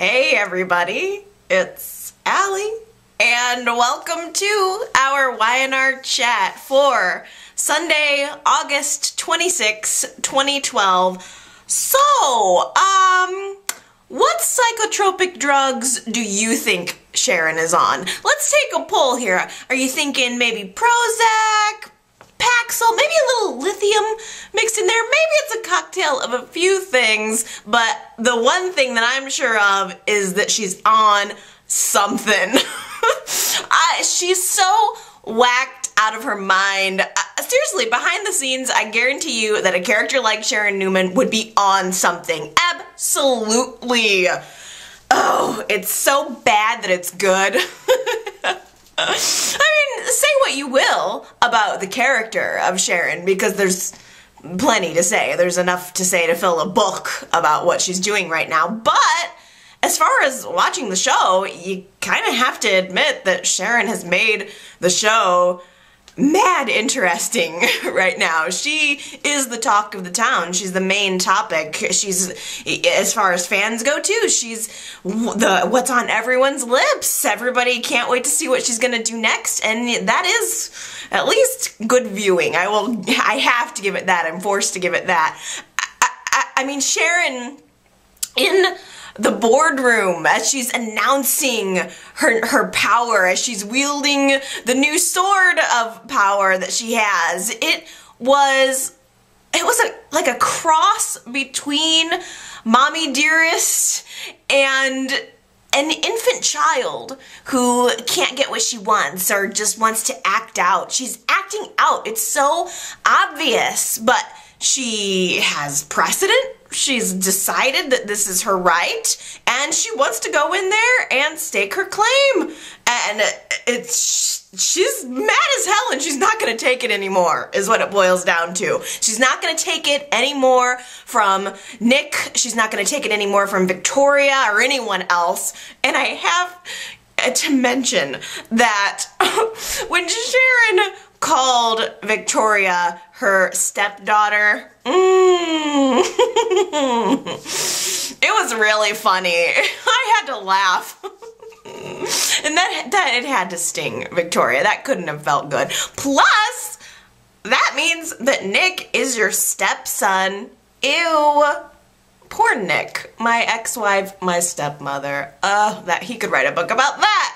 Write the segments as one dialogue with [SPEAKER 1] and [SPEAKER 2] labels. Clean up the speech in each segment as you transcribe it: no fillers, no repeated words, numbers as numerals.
[SPEAKER 1] Hey everybody, it's Allie, and welcome to our Y&R chat for Sunday, August 26, 2012. So, what psychotropic drugs do you think Sharon is on? Let's take a poll here. Are you thinking maybe Prozac, Paxil, maybe a little lithium mixed in there? Maybe it's a cocktail of a few things, but the one thing that I'm sure of is that she's on something. She's so whacked out of her mind. Seriously, behind the scenes, I guarantee you that a character like Sharon Newman would be on something. Absolutely. Oh, it's so bad that it's good. I mean, say what you will about the character of Sharon, because there's plenty to say. There's enough to say to fill a book about what she's doing right now. But as far as watching the show, you kind of have to admit that Sharon has made the show mad interesting right now. She is the talk of the town. She's the main topic. She's, as far as fans go too, she's what's on everyone's lips. Everybody can't wait to see what she's gonna do next, and that is at least good viewing. I have to give it that. I'm forced to give it that. I mean, Sharon in the boardroom, as she's announcing her power, as she's wielding the new sword of power that she has, it was like a cross between Mommy Dearest and an infant child who can't get what she wants or just wants to act out. She's acting out. It's so obvious, but she has precedent. She's decided that this is her right, and she wants to go in there and stake her claim. And she's mad as hell, and she's not going to take it anymore, is what it boils down to. She's not going to take it anymore from Nick. She's not going to take it anymore from Victoria or anyone else. And I have to mention that when Sharon called Victoria her stepdaughter, it was really funny. I had to laugh. And that it had to sting Victoria. That couldn't have felt good. Plus, that means that Nick is your stepson. Ew. Poor Nick. My ex-wife, my stepmother. That he could write a book about that.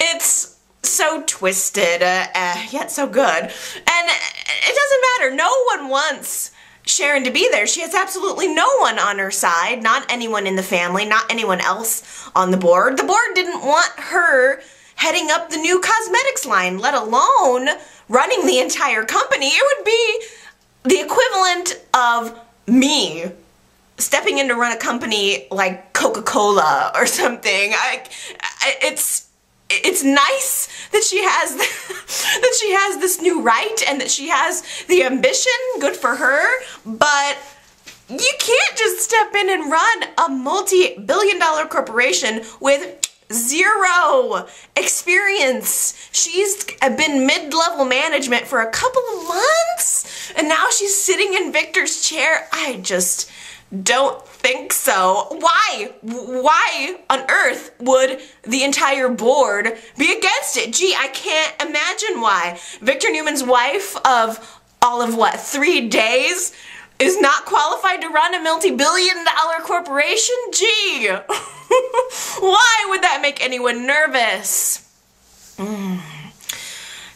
[SPEAKER 1] It's so twisted, yet so good. And it doesn't matter. No one wants Sharon to be there. She has absolutely no one on her side. Not anyone in the family, not anyone else on the board. The board didn't want her heading up the new cosmetics line, let alone running the entire company. It would be the equivalent of me stepping in to run a company like Coca-Cola or something. It's nice that she has this new right and that she has the ambition. Good for her. But you can't just step in and run a multi-billion-dollar corporation with zero experience. She's been mid-level management for a couple of months, and now she's sitting in Victor's chair. I just don't think so. Why? Why on earth would the entire board be against it? Gee, I can't imagine why. Victor Newman's wife of all of what, 3 days is not qualified to run a multi-billion-dollar corporation? Gee. Why would that make anyone nervous?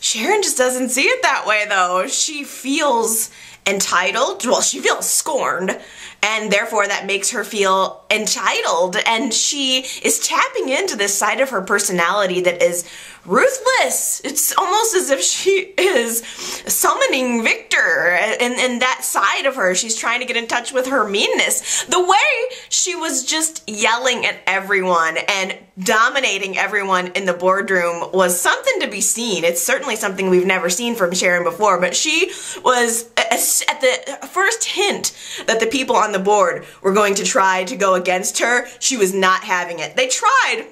[SPEAKER 1] Sharon just doesn't see it that way, though. She feels entitled. Well, she feels scorned, and therefore that makes her feel entitled, and she is tapping into this side of her personality that is ruthless. It's almost as if she is summoning Victor, and that side of her, she's trying to get in touch with her meanness. The way she was just yelling at everyone and dominating everyone in the boardroom was something to be seen. It's certainly something we've never seen from Sharon before, but she was, at the first hint that the people on the board were going to try to go against her, she was not having it. They tried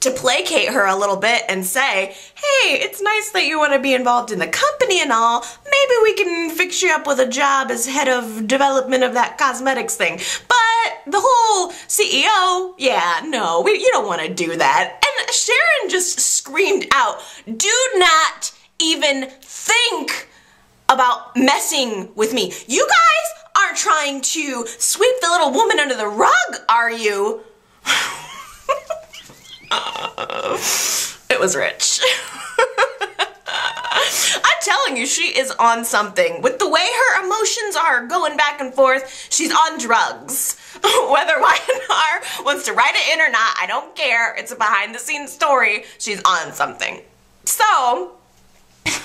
[SPEAKER 1] to placate her a little bit and say, hey, it's nice that you want to be involved in the company and all. Maybe we can fix you up with a job as head of development of that cosmetics thing. But the whole CEO, yeah, no, you don't want to do that. And Sharon just screamed out, do not even think about messing with me. You guys aren't trying to sweep the little woman under the rug, are you? It was rich. I'm telling you, she is on something. With the way her emotions are going back and forth, she's on drugs. Whether Y&R wants to write it in or not, I don't care. It's a behind the scenes story. She's on something. So, the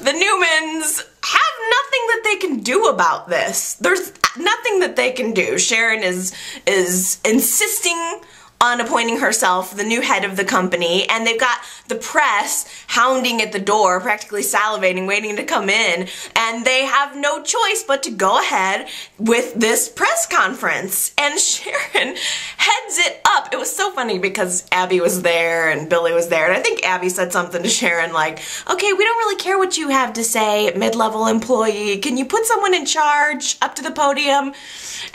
[SPEAKER 1] Newmans have nothing that they can do about this. There's nothing that they can do. Sharon is insisting on appointing herself the new head of the company, and they've got the press hounding at the door, practically salivating, waiting to come in, and they have no choice but to go ahead with this press conference. And Sharon heads it up. It was so funny because Abby was there and Billy was there, and I think Abby said something to Sharon like, okay, we don't really care what you have to say, mid-level employee. Can you put someone in charge up to the podium?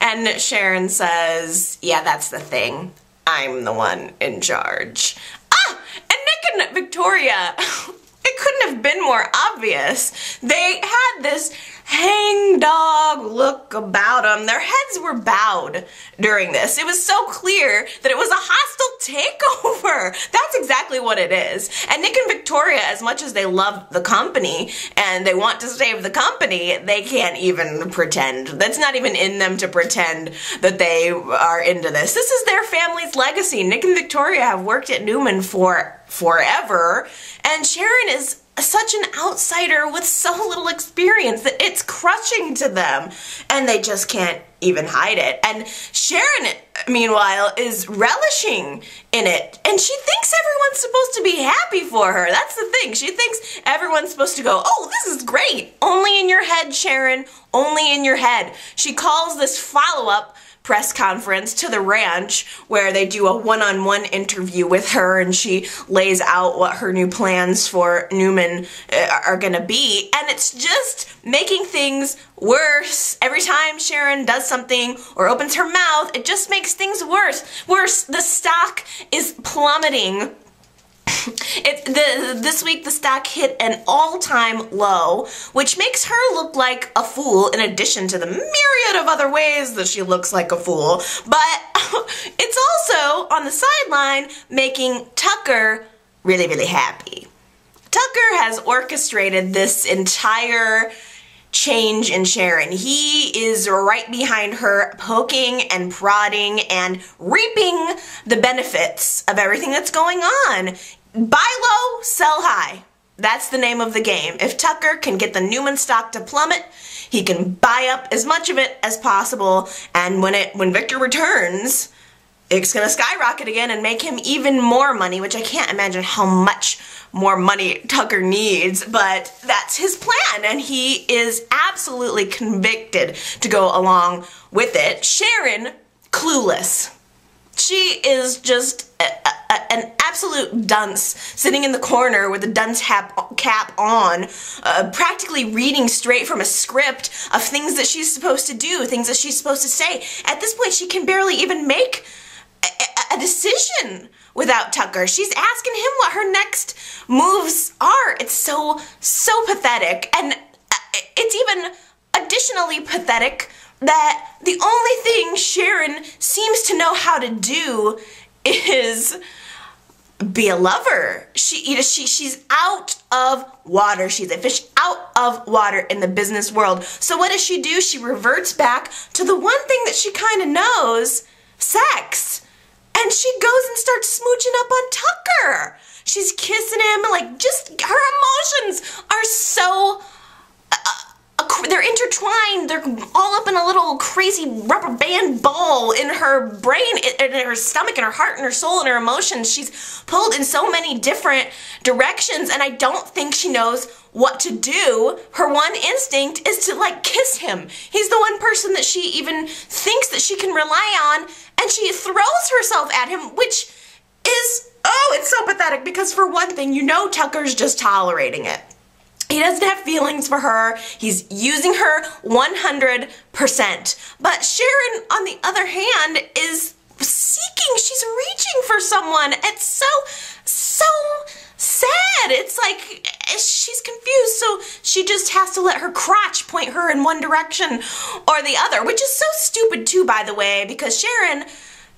[SPEAKER 1] And Sharon says, yeah, that's the thing. I'm the one in charge. Ah! And Nick and Victoria, it couldn't have been more obvious. They had this hangdog look about them. Their heads were bowed during this. It was so clear that it was a hostile takeover. That's exactly what it is. And Nick and Victoria, as much as they love the company and they want to save the company, they can't even pretend. That's not even in them to pretend that they are into this. This is their family's legacy. Nick and Victoria have worked at Newman for forever, and Sharon is such an outsider with so little experience that it's crushing to them, and they just can't even hide it. And Sharon, meanwhile, is relishing in it, and she thinks everyone's supposed to be happy for her. That's the thing. She thinks everyone's supposed to go, oh, this is great. Only in your head, Sharon. Only in your head. She calls this follow-up press conference to the ranch where they do a one-on-one interview with her, and she lays out what her new plans for Newman are gonna be, and it's just making things worse. Every time Sharon does something or opens her mouth, it just makes things worse. The stock is plummeting. This week the stock hit an all-time low, which makes her look like a fool in addition to the myriad of other ways that she looks like a fool. But it's also, on the sideline, making Tucker really, really happy. Tucker has orchestrated this entire change in Sharon. He is right behind her, poking and prodding and reaping the benefits of everything that's going on. Buy low, sell high. That's the name of the game. If Tucker can get the Newman stock to plummet, he can buy up as much of it as possible, and when Victor returns, it's gonna skyrocket again and make him even more money, which I can't imagine how much more money Tucker needs, but that's his plan, and he is absolutely convicted to go along with it. Sharon, clueless. She is just an absolute dunce, sitting in the corner with a dunce cap on, practically reading straight from a script of things that she's supposed to do, things that she's supposed to say. At this point, she can barely even make a decision without Tucker. She's asking him what her next moves are. It's so pathetic, and it's even additionally pathetic that the only thing Sharon seems to know how to do is be a lover. She's out of water. She's a fish out of water in the business world. So what does she do? She reverts back to the one thing that she kind of knows, sex. And she goes and starts smooching up on Tucker. She's kissing him, and like, just her emotions are so they're intertwined. They're all up in a little crazy rubber band ball in her brain, in her stomach, in her heart, in her soul, in her emotions. She's pulled in so many different directions, and I don't think she knows what to do. Her one instinct is to, like, kiss him. He's the one person that she even thinks that she can rely on, and she throws herself at him, which is, oh, it's so pathetic because for one thing, you know Tucker's just tolerating it. He doesn't have feelings for her. He's using her 100%. But Sharon, on the other hand, is seeking, she's reaching for someone. It's so sad. It's like she's confused, so she just has to let her crotch point her in one direction or the other, which is so stupid too, by the way, because Sharon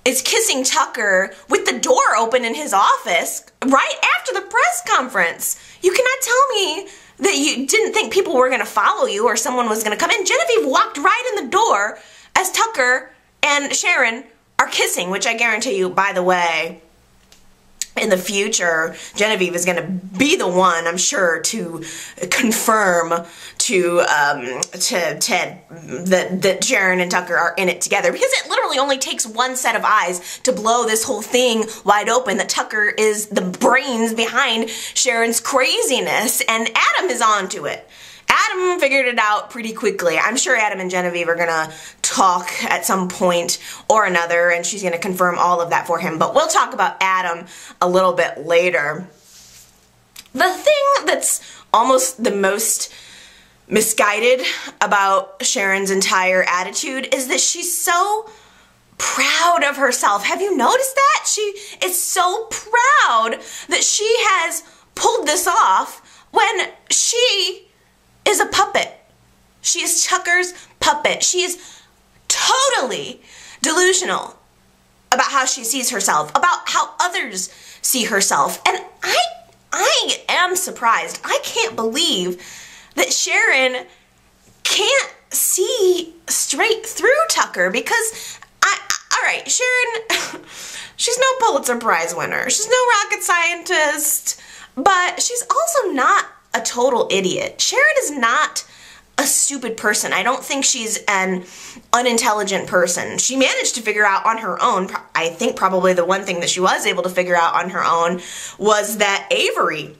[SPEAKER 1] is kissing Tucker with the door open in his office right after the press conference. You cannot tell me that you didn't think people were going to follow you or someone was going to come in. Genevieve walked right in the door as Tucker and Sharon are kissing, which I guarantee you, by the way, in the future, Genevieve is going to be the one, I'm sure, to confirm to Ted that Sharon and Tucker are in it together, because it literally only takes one set of eyes to blow this whole thing wide open, that Tucker is the brains behind Sharon's craziness, and Adam is onto it. Adam figured it out pretty quickly. I'm sure Adam and Genevieve are gonna talk at some point or another, and she's gonna confirm all of that for him, but we'll talk about Adam a little bit later. The thing that's almost the most misguided about Sharon's entire attitude is that she's so proud of herself. Have you noticed that? She is so proud that she has pulled this off when she is a puppet. She is Tucker's puppet. She is totally delusional about how she sees herself, about how others see herself. And I am surprised. I can't believe that Sharon can't see straight through Tucker, because all right, Sharon, she's no Pulitzer Prize winner. She's no rocket scientist, but she's also not a total idiot. Sharon is not a stupid person. I don't think she's an unintelligent person. She managed to figure out on her own, I think probably the one thing that she was able to figure out on her own was that Avery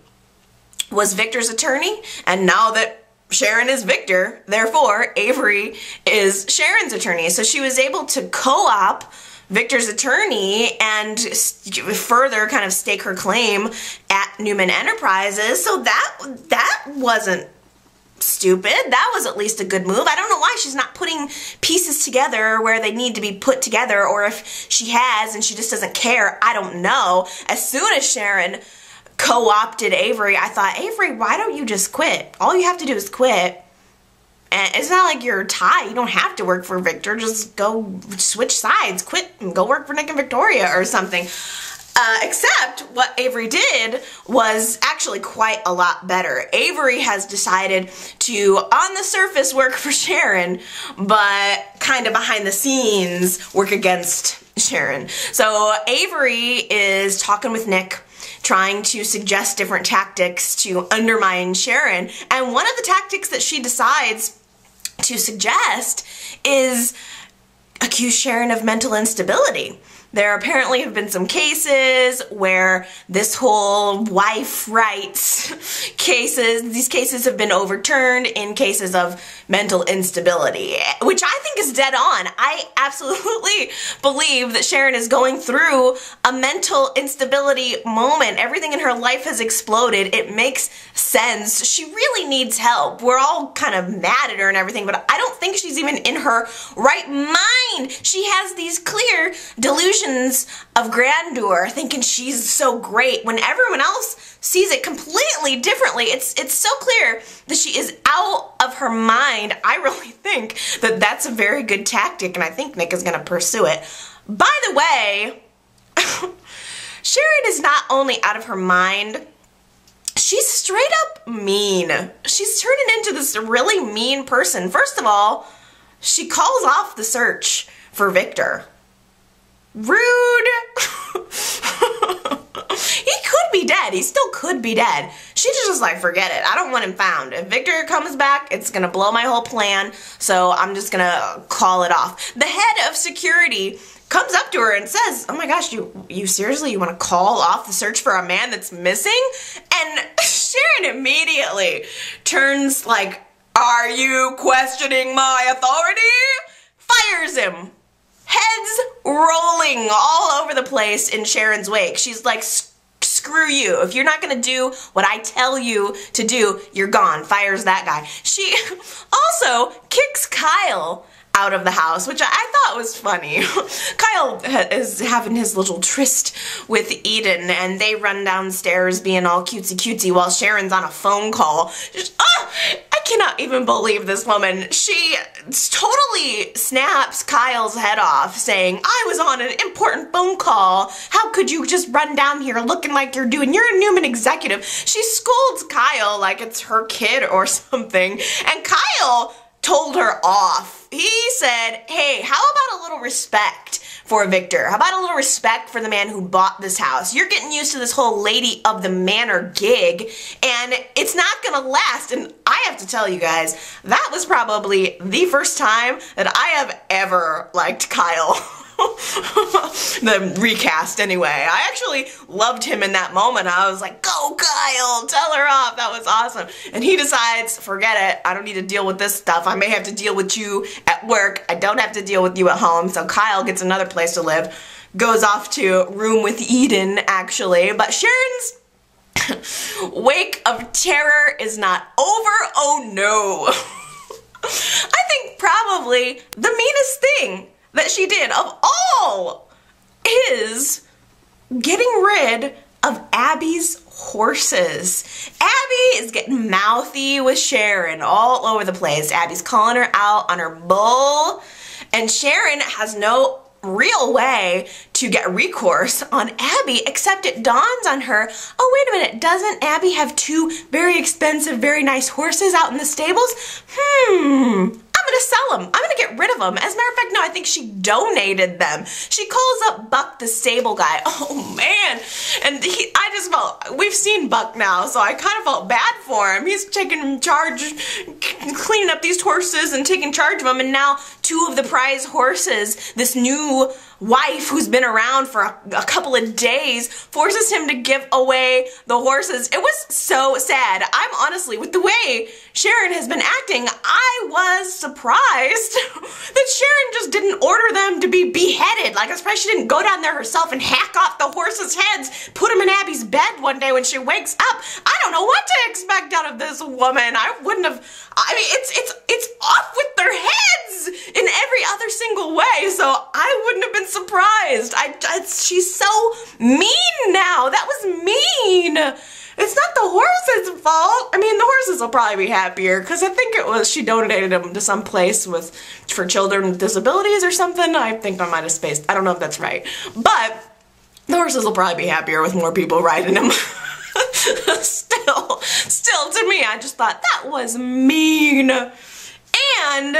[SPEAKER 1] was Victor's attorney, and now that Sharon is Victor, therefore Avery is Sharon's attorney. So she was able to co-op Victor's attorney and further kind of stake her claim at Newman Enterprises. So that wasn't stupid. That was at least a good move. I don't know why she's not putting pieces together where they need to be put together, or if she has and she just doesn't care, I don't know. As soon as Sharon co-opted Avery, I thought, Avery, why don't you just quit? All you have to do is quit. And it's not like you're tied. You don't have to work for Victor. Just go switch sides, quit, and go work for Nick and Victoria or something. Except what Avery did was actually quite a lot better. Avery has decided to, on the surface, work for Sharon, but kind of behind the scenes work against Sharon. So Avery is talking with Nick, trying to suggest different tactics to undermine Sharon. And one of the tactics that she decides to suggest is accuse Sharon of mental instability. There apparently have been some cases where this whole wife rights cases, these cases have been overturned in cases of mental instability, which I think is dead on. I absolutely believe that Sharon is going through a mental instability moment. Everything in her life has exploded. It makes sense. She really needs help. We're all kind of mad at her and everything, but I don't think she's even in her right mind. She has these clear delusions of grandeur, thinking she's so great when everyone else sees it completely differently. It's so clear that she is out of her mind. I really think that that's a very good tactic, and I think Nick is going to pursue it. By the way, Sharon is not only out of her mind, she's straight up mean. She's turning into this really mean person. First of all, she calls off the search for Victor. Rude. He could be dead. He still could be dead. She's just like, forget it. I don't want him found. If Victor comes back, it's going to blow my whole plan. So I'm just going to call it off. The head of security comes up to her and says, oh my gosh, you seriously, you want to call off the search for a man that's missing? And Sharon immediately turns like, are you questioning my authority? Fires him. Heads rolling all over the place in Sharon's wake. She's like, screw you. If you're not gonna do what I tell you to do, you're gone. Fires that guy. She also kicks Kyle out of the house, which I thought was funny. Kyle is having his little tryst with Eden, and they run downstairs being all cutesy while Sharon's on a phone call. I cannot even believe this woman. She totally snaps Kyle's head off, saying, I was on an important phone call. How could you just run down here looking like you're doing? You're a Newman executive. She scolds Kyle like it's her kid or something, and Kyle told her off. He said, hey, how about a little respect for Victor? How about a little respect for the man who bought this house? You're getting used to this whole lady of the manor gig, and it's not gonna last. And I have to tell you guys, that was probably the first time that I have ever liked Kyle. The recast anyway. I actually loved him in that moment. I was like, go Kyle, tell her off. That was awesome. And he decides, forget it. I don't need to deal with this stuff. I may have to deal with you at work. I don't have to deal with you at home. So Kyle gets another place to live. Goes off to room with Eden, actually. But Sharon's wake of terror is not over. Oh no. I think probably the meanest thing that she did of all is getting rid of Abby's horses. Abby is getting mouthy with Sharon all over the place. Abby's calling her out on her bull, and Sharon has no real way to get recourse on Abby, except it dawns on her, oh wait a minute, doesn't Abby have two very expensive, very nice horses out in the stables? I'm gonna sell them. I'm gonna get rid of them. As a matter of fact, no, I think she donated them. She calls up Buck, the stable guy. Oh man, and I just felt, we've seen Buck now, so I kind of felt bad for him. He's taking charge, cleaning up these horses and taking charge of them, and now two of the prize horses, this new wife who's been around for a couple of days, forces him to give away the horses. It was so sad. I'm honestly, with the way Sharon has been acting, I was surprised that Sharon just didn't order them to be beheaded. Like, I'm surprised she didn't go down there herself and hack off the horses' heads, put them in Abby's bed one day when she wakes up. I don't know what to expect out of this woman. I wouldn't have, I mean, it's off with their heads in every other single way, so I wouldn't have been surprised. She's so mean now. That was mean. It's not the horses' fault. I mean, the horses will probably be happier because I think it was she donated them to some place for children with disabilities or something. I think I might have spaced. I don't know if that's right, but the horses will probably be happier with more people riding them. Still, to me, I just thought that was mean. And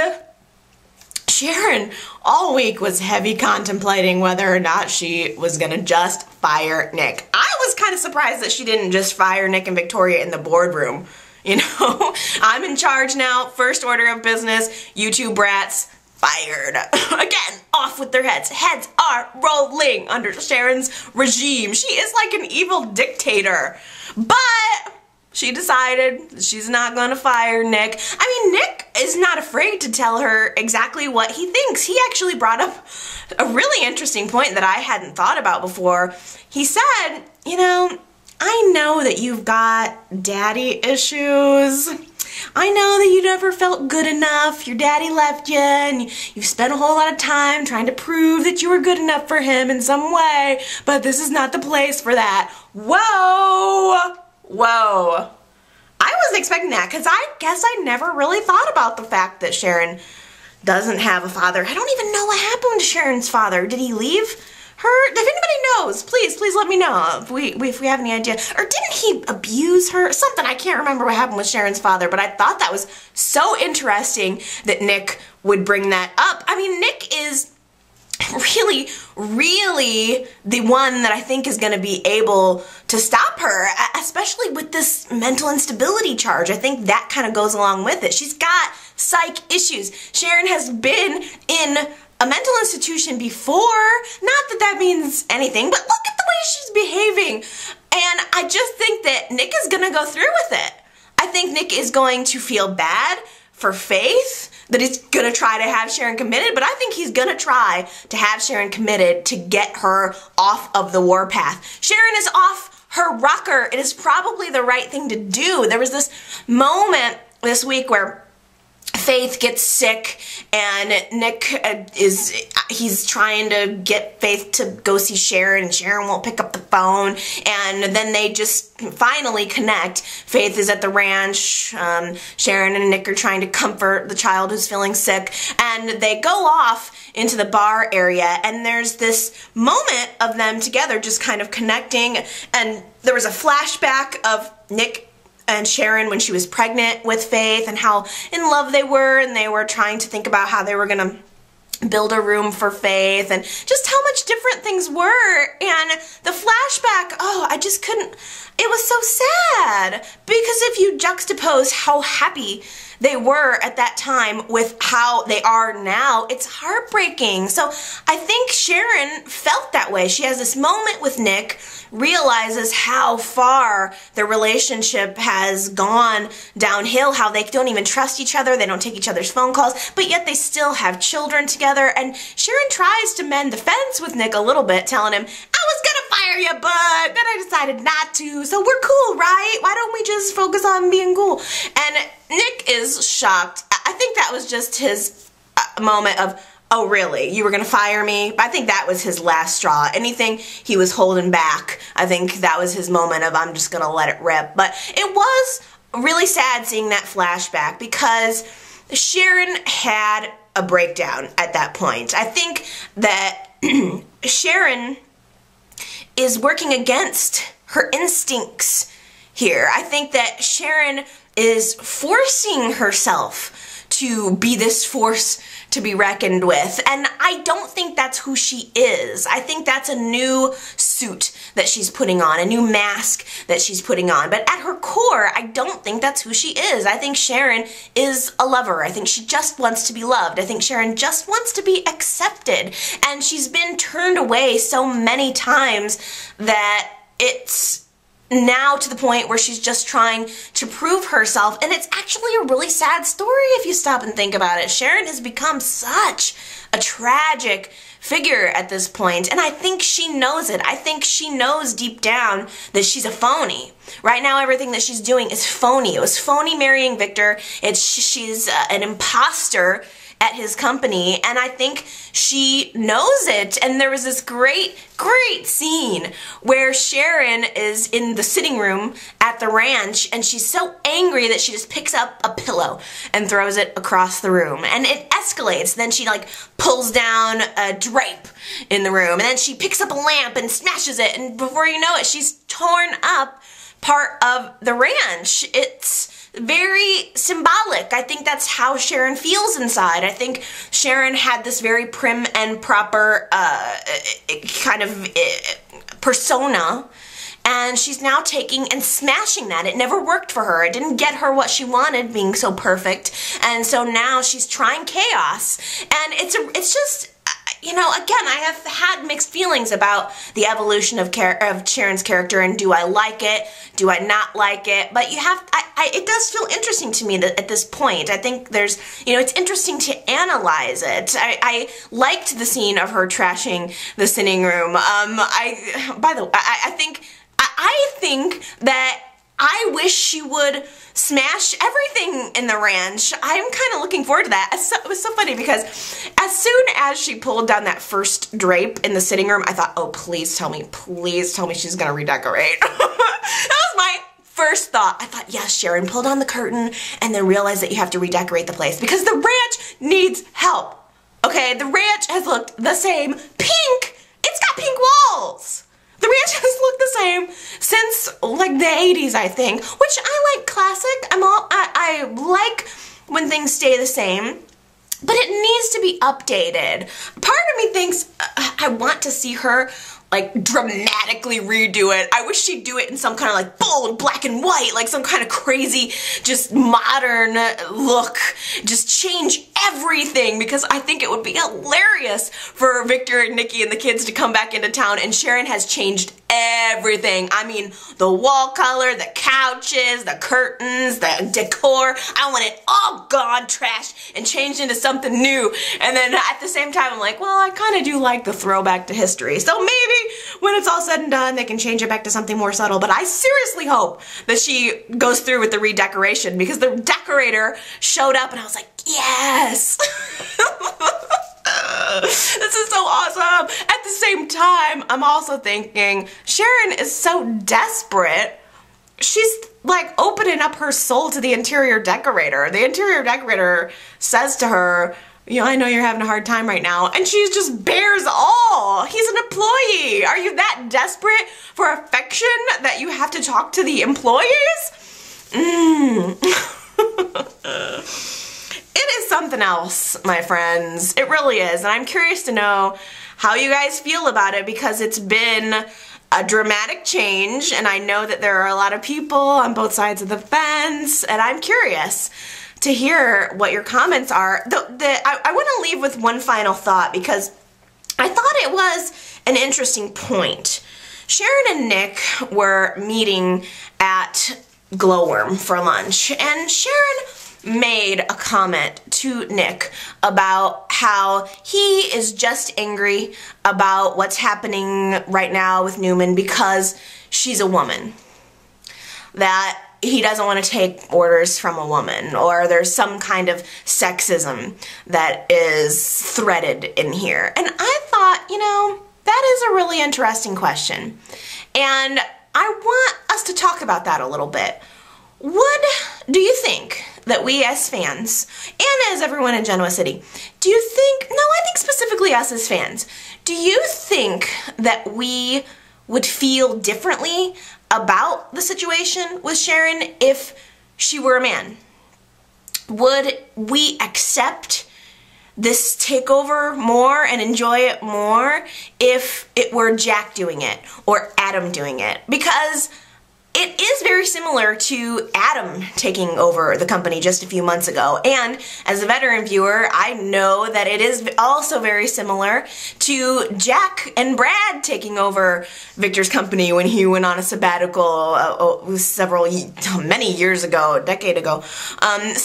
[SPEAKER 1] Sharon all week was heavy contemplating whether or not she was gonna just fire Nick. I was kind of surprised that she didn't just fire Nick and Victoria in the boardroom. You know, I'm in charge now, first order of business, you two brats, fired. Again, off with their heads. Heads are rolling under Sharon's regime. She is like an evil dictator. But she decided she's not gonna fire Nick. I mean, Nick is not afraid to tell her exactly what he thinks. He actually brought up a really interesting point that I hadn't thought about before. He said, you know, I know that you've got daddy issues. I know that you never felt good enough. Your daddy left you, and you've spent a whole lot of time trying to prove that you were good enough for him in some way, but this is not the place for that. Whoa! Whoa. I wasn't expecting that because I guess I never really thought about the fact that Sharon doesn't have a father. I don't even know what happened to Sharon's father. Did he leave her? If anybody knows, please let me know if we have any idea. Or didn't he abuse her? Something, I can't remember what happened with Sharon's father, but I thought that was so interesting that Nick would bring that up. I mean, Nick is really the one that I think is going to be able to stop her, especially with this mental instability charge. I think that kind of goes along with it. She's got psych issues. Sharon has been in a mental institution before. Not that that means anything, but look at the way she's behaving. And I just think that Nick is going to go through with it. I think Nick is going to feel bad for Faith that he's gonna try to have Sharon committed, but I think he's gonna try to have Sharon committed to get her off of the warpath. Sharon is off her rocker. It is probably the right thing to do. There was this moment this week where Faith gets sick and Nick he's trying to get Faith to go see Sharon, and Sharon won't pick up the phone, and then they just finally connect. Faith is at the ranch. Sharon and Nick are trying to comfort the child who's feeling sick, and they go off into the bar area, and there's this moment of them together just kind of connecting, and there was a flashback of Nick and Sharon when she was pregnant with Faith and how in love they were, and they were trying to think about how they were gonna build a room for Faith and just how much different things were. And the flashback, oh, I just couldn't, it was so sad, because if you juxtapose how happy they were at that time with how they are now, it's heartbreaking. So I think Sharon felt that way. She has this moment with Nick, realizes how far their relationship has gone downhill, how they don't even trust each other, they don't take each other's phone calls, but yet they still have children together. And Sharon tries to mend the fence with Nick a little bit, telling him, I was gonna fire you, but then I decided not to, so we're cool, right? Why don't we just focus on being cool? And Nick is shocked. I think that was just his moment of, oh really, you were gonna fire me? I think that was his last straw. Anything he was holding back, I think that was his moment of, I'm just gonna let it rip. But it was really sad seeing that flashback, because Sharon had a breakdown at that point. I think that Sharon is working against her instincts here. I think that Sharon is forcing herself to be this force to be reckoned with, and I don't think that's who she is. I think that's a new suit that she's putting on, a new mask that she's putting on, but at her core, I don't think that's who she is. I think Sharon is a lover. I think she just wants to be loved. I think Sharon just wants to be accepted, and she's been turned away so many times that it's now to the point where she's just trying to prove herself, and it's actually a really sad story if you stop and think about it. Sharon has become such a tragic figure at this point, and I think she knows it. I think she knows deep down that she's a phony. Right now, everything that she's doing is phony. It was phony marrying Victor. She's an imposter at his company, and I think she knows it. And there was this great scene where Sharon is in the sitting room at the ranch, and she's so angry that she just picks up a pillow and throws it across the room, and it escalates. Then she like pulls down a drape in the room, and then she picks up a lamp and smashes it, and before you know it, she's torn up part of the ranch. It's very symbolic. I think that's how Sharon feels inside. I think Sharon had this very prim and proper kind of persona, and she's now taking and smashing that. It never worked for her. It didn't get her what she wanted, being so perfect, and so now she's trying chaos, and it's just, you know, again, I have had mixed feelings about the evolution of Sharon's character, and do I like it? Do I not like it? But it does feel interesting to me that at this point, I think there's, you know, it's interesting to analyze it. I liked the scene of her trashing the sitting room. By the way, I think that I wish she would smash everything in the ranch. I'm kind of looking forward to that. It was so funny because as soon as she pulled down that first drape in the sitting room, I thought, oh, please tell me she's gonna redecorate. That was my first thought. I thought, yes, Sharon, pull down the curtain and then realize that you have to redecorate the place because the ranch needs help. Okay, the ranch has looked the same. Pink! It's got pink walls! The ranch has looked the same since like the 80s, I think, which I like classic. I like when things stay the same, but it needs to be updated. Part of me thinks I want to see her like dramatically redo it. I wish she'd do it in some kind of like bold black and white, like some kind of crazy, just modern look. Just change everything because I think it would be hilarious for Victor and Nikki and the kids to come back into town, and Sharon has changed everything. I mean, the wall color, the couches, the curtains, the decor. I want it all gone, trashed, and changed into something new. And then at the same time, I'm like, well, I kind of do like the throwback to history. So maybe when it's all said and done, they can change it back to something more subtle. But I seriously hope that she goes through with the redecoration because the decorator showed up and I was like, yes! This is so awesome. At the same time, I'm also thinking Sharon is so desperate. She's like opening up her soul to the interior decorator. The interior decorator says to her, you know, I know you're having a hard time right now. And she just bears all. He's an employee. Are you that desperate for affection that you have to talk to the employees? It is something else, my friends. It really is. And I'm curious to know how you guys feel about it because it's been a dramatic change. And I know that there are a lot of people on both sides of the fence. And I'm curious to hear what your comments are. I want to leave with one final thought because I thought it was an interesting point. Sharon and Nick were meeting at Glowworm for lunch, and Sharon made a comment to Nick about how he is just angry about what's happening right now with Newman because she's a woman. That he doesn't want to take orders from a woman, or there's some kind of sexism that is threaded in here. And I thought, you know, that is a really interesting question. And I want us to talk about that a little bit. Do you think that we as fans, and as everyone in Genoa City, I think specifically us as fans, do you think that we would feel differently about the situation with Sharon if she were a man? Would we accept this takeover more and enjoy it more if it were Jack doing it or Adam doing it? Because it is very similar to Adam taking over the company just a few months ago. And as a veteran viewer, I know that it is also very similar to Jack and Brad taking over Victor's company when he went on a sabbatical many years ago, a decade ago. And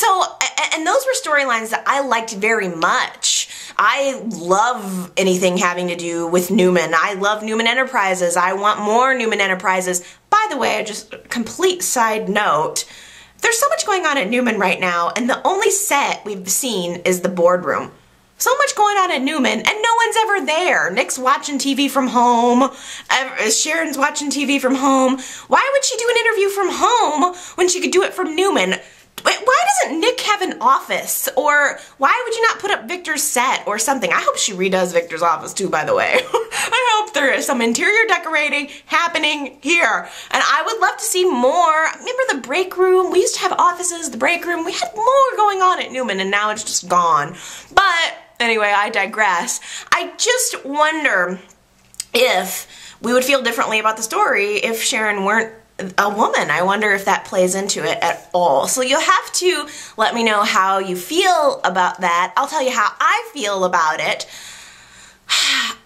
[SPEAKER 1] those were storylines that I liked very much. I love anything having to do with Newman. I love Newman Enterprises. I want more Newman Enterprises. By the way, just a complete side note, there's so much going on at Newman right now, and the only set we've seen is the boardroom. So much going on at Newman, and no one's ever there. Nick's watching TV from home. Sharon's watching TV from home. Why would she do an interview from home when she could do it from Newman? Why doesn't Nick have an office? Or why would you not put up Victor's set or something? I hope she redoes Victor's office too, by the way. I hope there is some interior decorating happening here. And I would love to see more. Remember the break room? We used to have offices, the break room. We had more going on at Newman, and now it's just gone. But anyway, I digress. I just wonder if we would feel differently about the story if Sharon weren't a woman. I wonder if that plays into it at all. So you'll have to let me know how you feel about that. I'll tell you how I feel about it.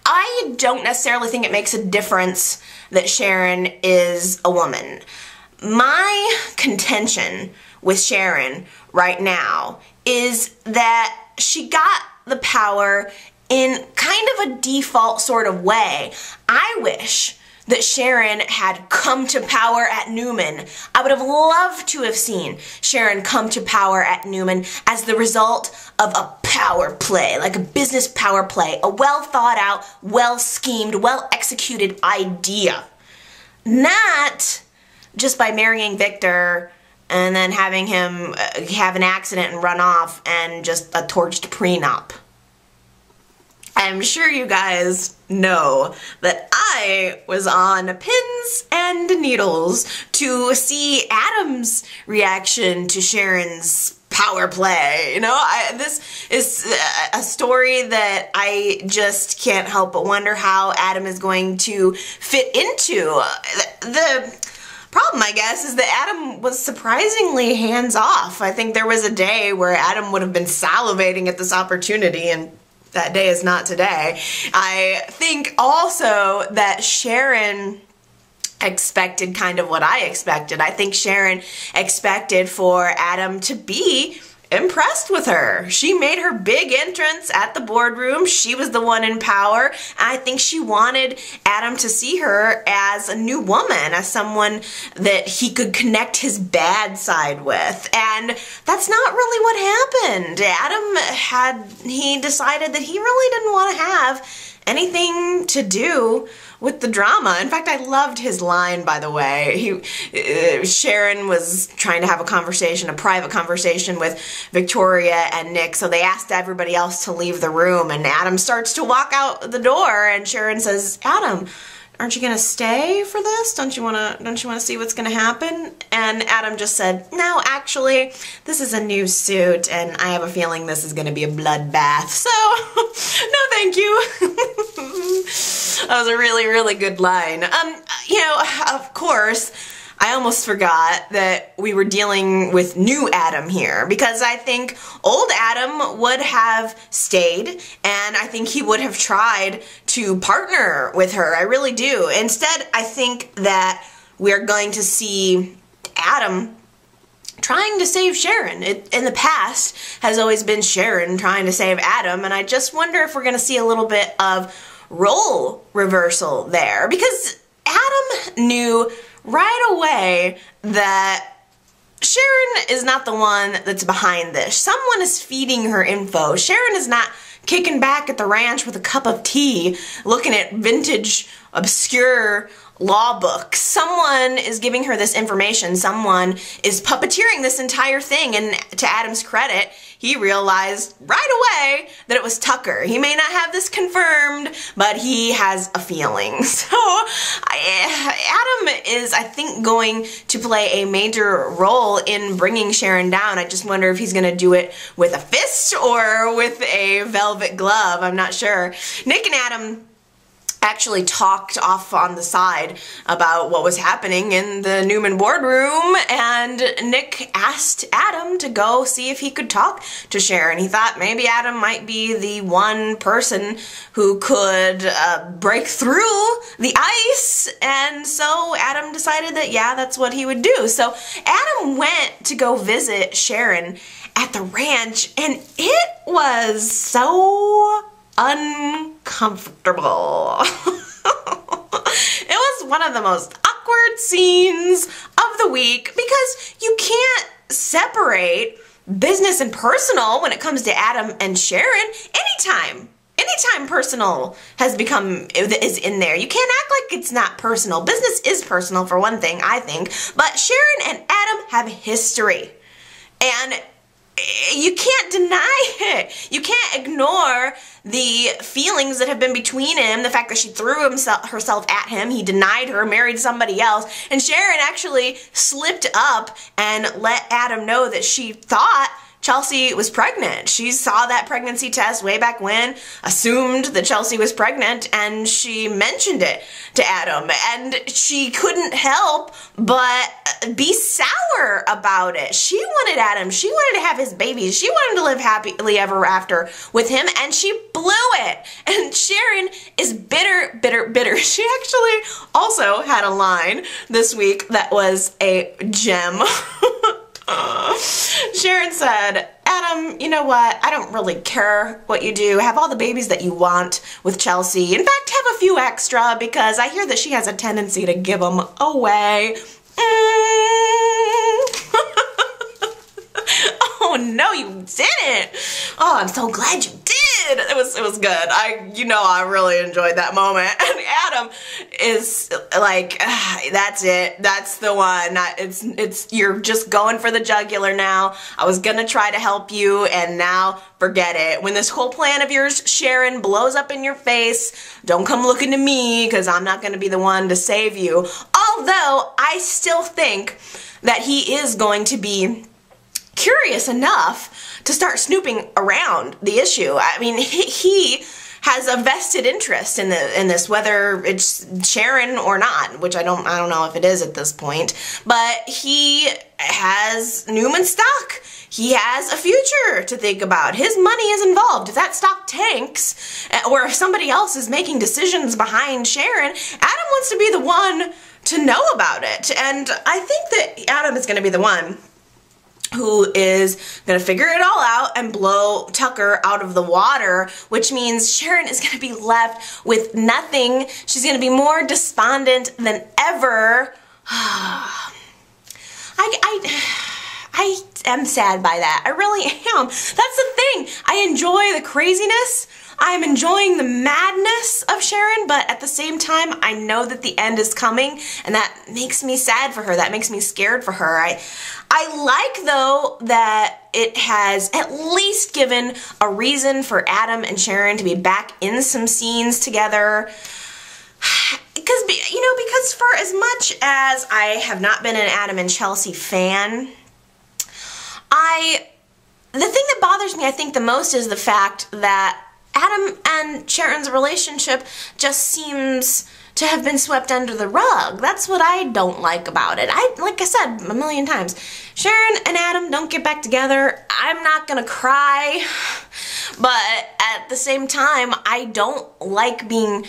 [SPEAKER 1] I don't necessarily think it makes a difference that Sharon is a woman. My contention with Sharon right now is that she got the power in kind of a default sort of way. I wish that Sharon had come to power at Newman. I would have loved to have seen Sharon come to power at Newman as the result of a power play, like a business power play, a well thought out, well schemed, well executed idea. Not just by marrying Victor and then having him have an accident and run off and just a torched prenup. I'm sure you guys know that I was on pins and needles to see Adam's reaction to Sharon's power play. You know, this is a story that I just can't help but wonder how Adam is going to fit into. Problem, I guess, is that Adam was surprisingly hands-off. I think there was a day where Adam would have been salivating at this opportunity, and that day is not today. I think also that Sharon expected kind of what I expected. I think Sharon expected for Adam to be impressed with her. She made her big entrance at the boardroom. She was the one in power. And I think she wanted Adam to see her as a new woman, as someone that he could connect his bad side with. And that's not really what happened. He decided that he really didn't want to have anything to do with the drama. In fact, I loved his line, by the way. Sharon was trying to have a private conversation with Victoria and Nick, so they asked everybody else to leave the room, and Adam starts to walk out the door, and Sharon says, "Adam, aren't you gonna stay for this? Don't you wanna see what's gonna happen?" And Adam just said, "No, actually, this is a new suit, and I have a feeling this is gonna be a bloodbath, so no thank you." That was a really, really good line. Of course, I almost forgot that we were dealing with new Adam here, because I think old Adam would have stayed, and I think he would have tried to partner with her. I really do. Instead, I think that we're going to see Adam trying to save Sharon. In the past has always been Sharon trying to save Adam, and I just wonder if we're going to see a little bit of role reversal there, because Adam knew right away that Sharon is not the one that's behind this. Someone is feeding her info. Sharon is not kicking back at the ranch with a cup of tea, looking at vintage, obscure law books. Someone is giving her this information. Someone is puppeteering this entire thing, and to Adam's credit, he realized right away that it was Tucker. He may not have this confirmed, but he has a feeling. So Adam is, I think, going to play a major role in bringing Sharon down. I just wonder if he's going to do it with a fist or with a velvet glove. I'm not sure. Nick and Adam actually talked off on the side about what was happening in the Newman boardroom, and Nick asked Adam to go see if he could talk to Sharon. He thought maybe Adam might be the one person who could break through the ice, and so Adam decided that, yeah, that's what he would do. So Adam went to go visit Sharon at the ranch, and it was so uncomfortable. It was one of the most awkward scenes of the week, because you can't separate business and personal when it comes to Adam and Sharon. Anytime personal is in there. You can't act like it's not personal. Business is personal, for one thing, I think, but Sharon and Adam have history, and you can't deny it. You can't ignore the feelings that have been between him, the fact that she threw herself at him, he denied her, married somebody else, and Sharon actually slipped up and let Adam know that she thought Chelsea was pregnant. She saw that pregnancy test way back when, assumed that Chelsea was pregnant, and she mentioned it to Adam, and she couldn't help but be sour about it. She wanted Adam. She wanted to have his babies. She wanted to live happily ever after with him, and she blew it. And Sharon is bitter, bitter, bitter. She actually also had a line this week that was a gem. Sharon said, "Adam, you know what? I don't really care what you do. Have all the babies that you want with Chelsea. In fact, have a few extra, because I hear that she has a tendency to give them away." Oh no, you didn't. Oh, I'm so glad you did. It was good. I really enjoyed that moment. And Adam is like, that's it. That's the one. You're just going for the jugular now. I was gonna try to help you, and now forget it. When this whole plan of yours, Sharon, blows up in your face, don't come looking to me, because I'm not gonna be the one to save you. Although I still think that he is going to be curious enough to start snooping around the issue. I mean, he has a vested interest in this, whether it's Sharon or not, which I don't know if it is at this point, but he has Newman stock. He has a future to think about. His money is involved. If that stock tanks, or if somebody else is making decisions behind Sharon, Adam wants to be the one to know about it. And I think that Adam is going to be the one who is going to figure it all out and blow Tucker out of the water, which means Sharon is going to be left with nothing. She's going to be more despondent than ever. I am sad by that. I really am. That's the thing. I enjoy the craziness. I am enjoying the madness of Sharon, but at the same time, I know that the end is coming, and that makes me sad for her. That makes me scared for her. I like, though, that it has at least given a reason for Adam and Sharon to be back in some scenes together. Because for as much as I have not been an Adam and Chelsea fan, the thing that bothers me, I think, the most is the fact that Adam and Sharon's relationship just seems to have been swept under the rug. That's what I don't like about it. Like I said a million times, Sharon and Adam don't get back together. I'm not gonna cry, but at the same time, I don't like being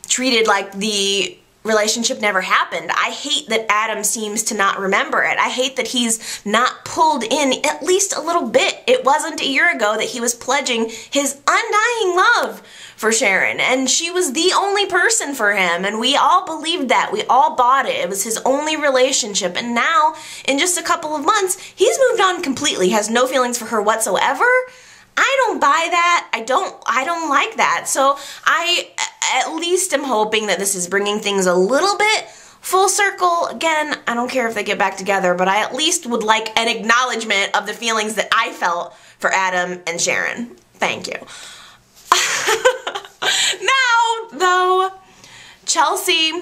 [SPEAKER 1] treated like the relationship never happened. I hate that Adam seems to not remember it. I hate that he's not pulled in at least a little bit. It wasn't a year ago that he was pledging his undying love for Sharon, and she was the only person for him, and we all believed that. We all bought it. It was his only relationship, and now, in just a couple of months, he's moved on completely, has no feelings for her whatsoever. I don't buy that. I don't like that. So I at least am hoping that this is bringing things a little bit full circle. Again, I don't care if they get back together, but I at least would like an acknowledgement of the feelings that I felt for Adam and Sharon. Thank you. Now, though, Chelsea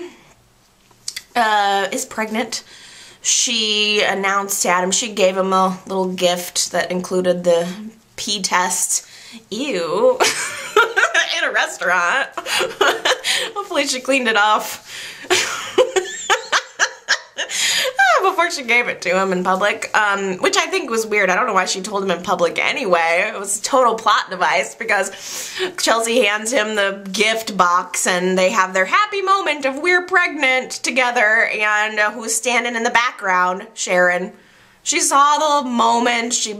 [SPEAKER 1] is pregnant. She announced to Adam, she gave him a little gift that included the pee test. Ew. In a restaurant. Hopefully she cleaned it off before she gave it to him in public, which I think was weird. I don't know why she told him in public anyway. It was a total plot device because Chelsea hands him the gift box and they have their happy moment of we're pregnant together, and who's standing in the background? Sharon. She saw the moment, she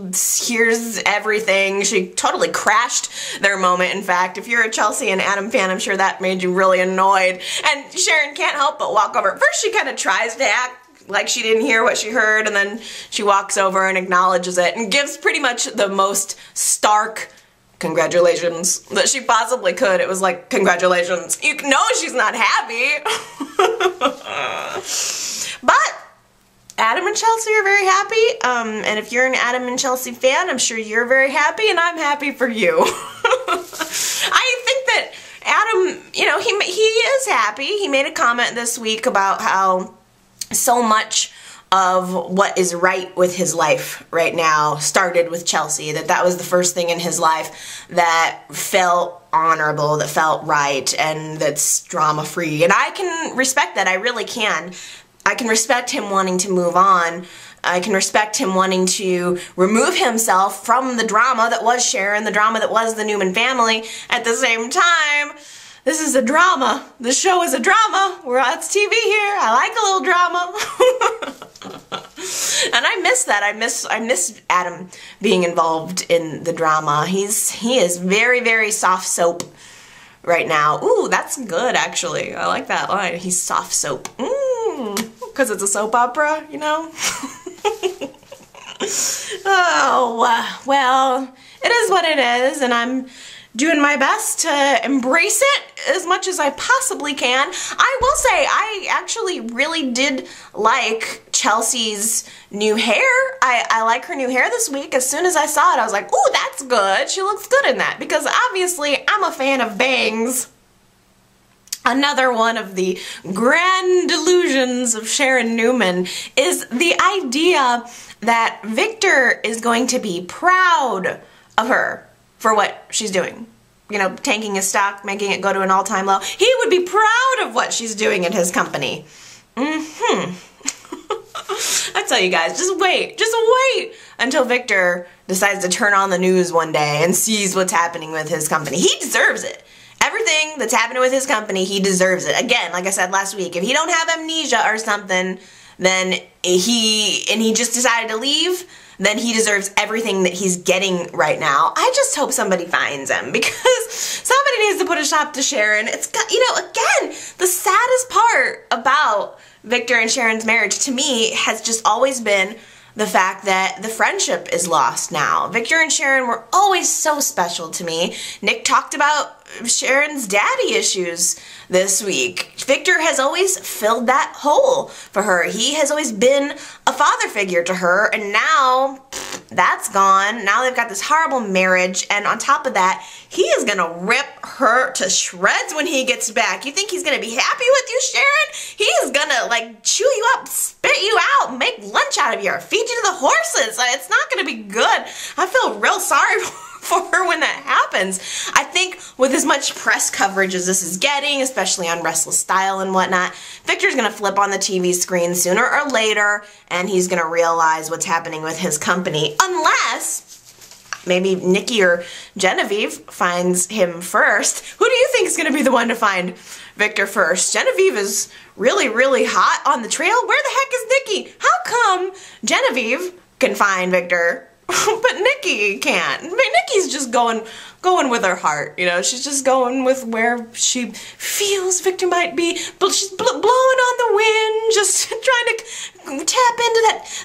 [SPEAKER 1] hears everything, she totally crashed their moment. In fact, if you're a Chelsea and Adam fan, I'm sure that made you really annoyed. And Sharon can't help but walk over. First she kind of tries to act like she didn't hear what she heard, and then she walks over and acknowledges it and gives pretty much the most stark congratulations that she possibly could. It was like, congratulations. You know she's not happy. But Adam and Chelsea are very happy, and if you're an Adam and Chelsea fan, I'm sure you're very happy, and I'm happy for you. I think that Adam, you know, he is happy. He made a comment this week about how so much of what is right with his life right now started with Chelsea, that was the first thing in his life that felt honorable, that felt right, and that's drama-free. And I can respect that, I really can. I can respect him wanting to move on. I can respect him wanting to remove himself from the drama that was Sharon, the drama that was the Newman family. At the same time, this is a drama. The show is a drama. It's TV here. I like a little drama. And I miss that. I miss Adam being involved in the drama. He is very, very soft soap right now. Ooh, that's good, actually. I like that line. He's soft soap. Because it's a soap opera, you know? Oh, well, it is what it is, and I'm doing my best to embrace it as much as I possibly can. I will say, I actually really did like Chelsea's new hair. I like her new hair this week. As soon as I saw it, I was like, ooh, that's good. She looks good in that, because obviously I'm a fan of bangs. Another one of the grand delusions of Sharon Newman is the idea that Victor is going to be proud of her for what she's doing. you know, tanking his stock, making it go to an all-time low. He would be proud of what she's doing in his company. I tell you guys, just wait until Victor decides to turn on the news one day and sees what's happening with his company. He deserves it. Everything that's happening with his company, he deserves it. Again, like I said last week, if he don't have amnesia or something, then he just decided to leave, then he deserves everything that he's getting right now. I just hope somebody finds him, because somebody needs to put a stop to Sharon. It's got, you know, again, the saddest part about Victor and Sharon's marriage to me has just always been the fact that the friendship is lost now. Victor and Sharon were always so special to me. Nick talked about Sharon's daddy issues this week. Victor has always filled that hole for her. He has always been a father figure to her, and now that's gone. Now they've got this horrible marriage, and on top of that, he is gonna rip her to shreds when he gets back. You think he's gonna be happy with you, Sharon? He is gonna, like, chew you up, spit you out, make lunch out of you, or feed you to the horses. It's not gonna be good. I feel real sorry for her when that happens. I think with as much press coverage as this is getting, especially on Restless Style and whatnot, Victor's gonna flip on the TV screen sooner or later, and he's gonna realize what's happening with his company, unless maybe Nikki or Genevieve finds him first. Who do you think is gonna be the one to find Victor first? Genevieve is really, really hot on the trail. Where the heck is Nikki? How come Genevieve can find Victor, but Nikki can't? I mean, Nikki's just going with her heart, you know. She's just going with where she feels Victor might be, but she's blowing on the wind, just trying to tap into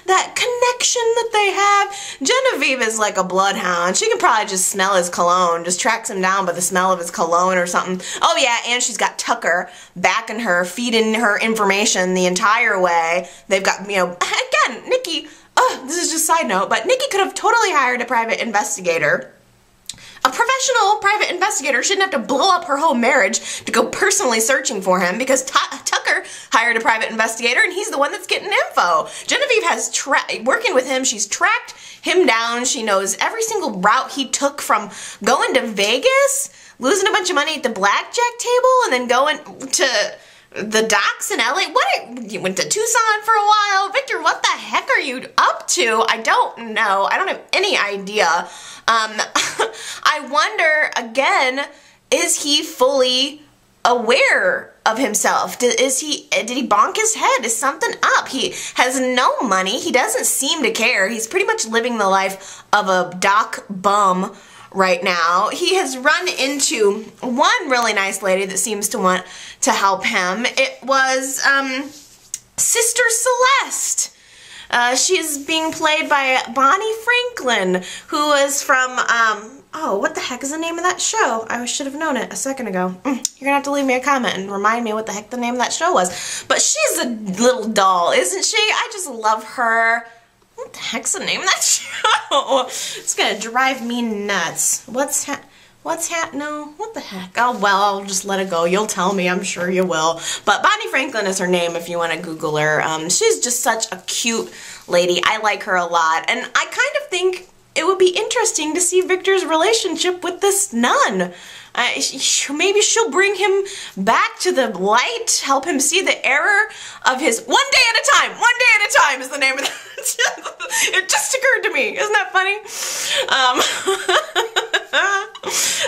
[SPEAKER 1] that connection that they have. Genevieve is like a bloodhound. She can probably just smell his cologne, just tracks him down by the smell of his cologne or something. Oh yeah, and she's got Tucker backing her, feeding her information the entire way. They've got, you know, again, Nikki, this is just a side note, but Nikki could have totally hired a private investigator. A professional private investigator shouldn't have to blow up her whole marriage to go personally searching for him, because Tucker hired a private investigator and he's the one that's getting info. Genevieve has working with him, she's tracked him down. She knows every single route he took from going to Vegas, losing a bunch of money at the blackjack table, and then going to the docks in LA. You went to Tucson for a while. Victor, what the heck are you up to? I don't know. I don't have any idea. I wonder, again, is he fully aware of himself? Did he bonk his head? Is something up? He has no money. He doesn't seem to care. He's pretty much living the life of a dock bum right now. He has run into one really nice lady that seems to want to help him. It was Sister Celeste. She's being played by Bonnie Franklin, who is from, oh, what the heck is the name of that show? I should have known it a second ago. You're gonna have to leave me a comment and remind me what the heck the name of that show was. But she's a little doll, isn't she? I just love her. What the heck's the name of that show? It's gonna drive me nuts. No, what the heck? Oh, well, I'll just let it go. You'll tell me, I'm sure you will. But Bonnie Franklin is her name if you want to Google her. She's just such a cute lady. I like her a lot. And I kind of think it would be interesting to see Victor's relationship with this nun. Maybe she'll bring him back to the light, help him see the error of his... One day at a time! One day at a time is the name of that. It just occurred to me. Isn't that funny?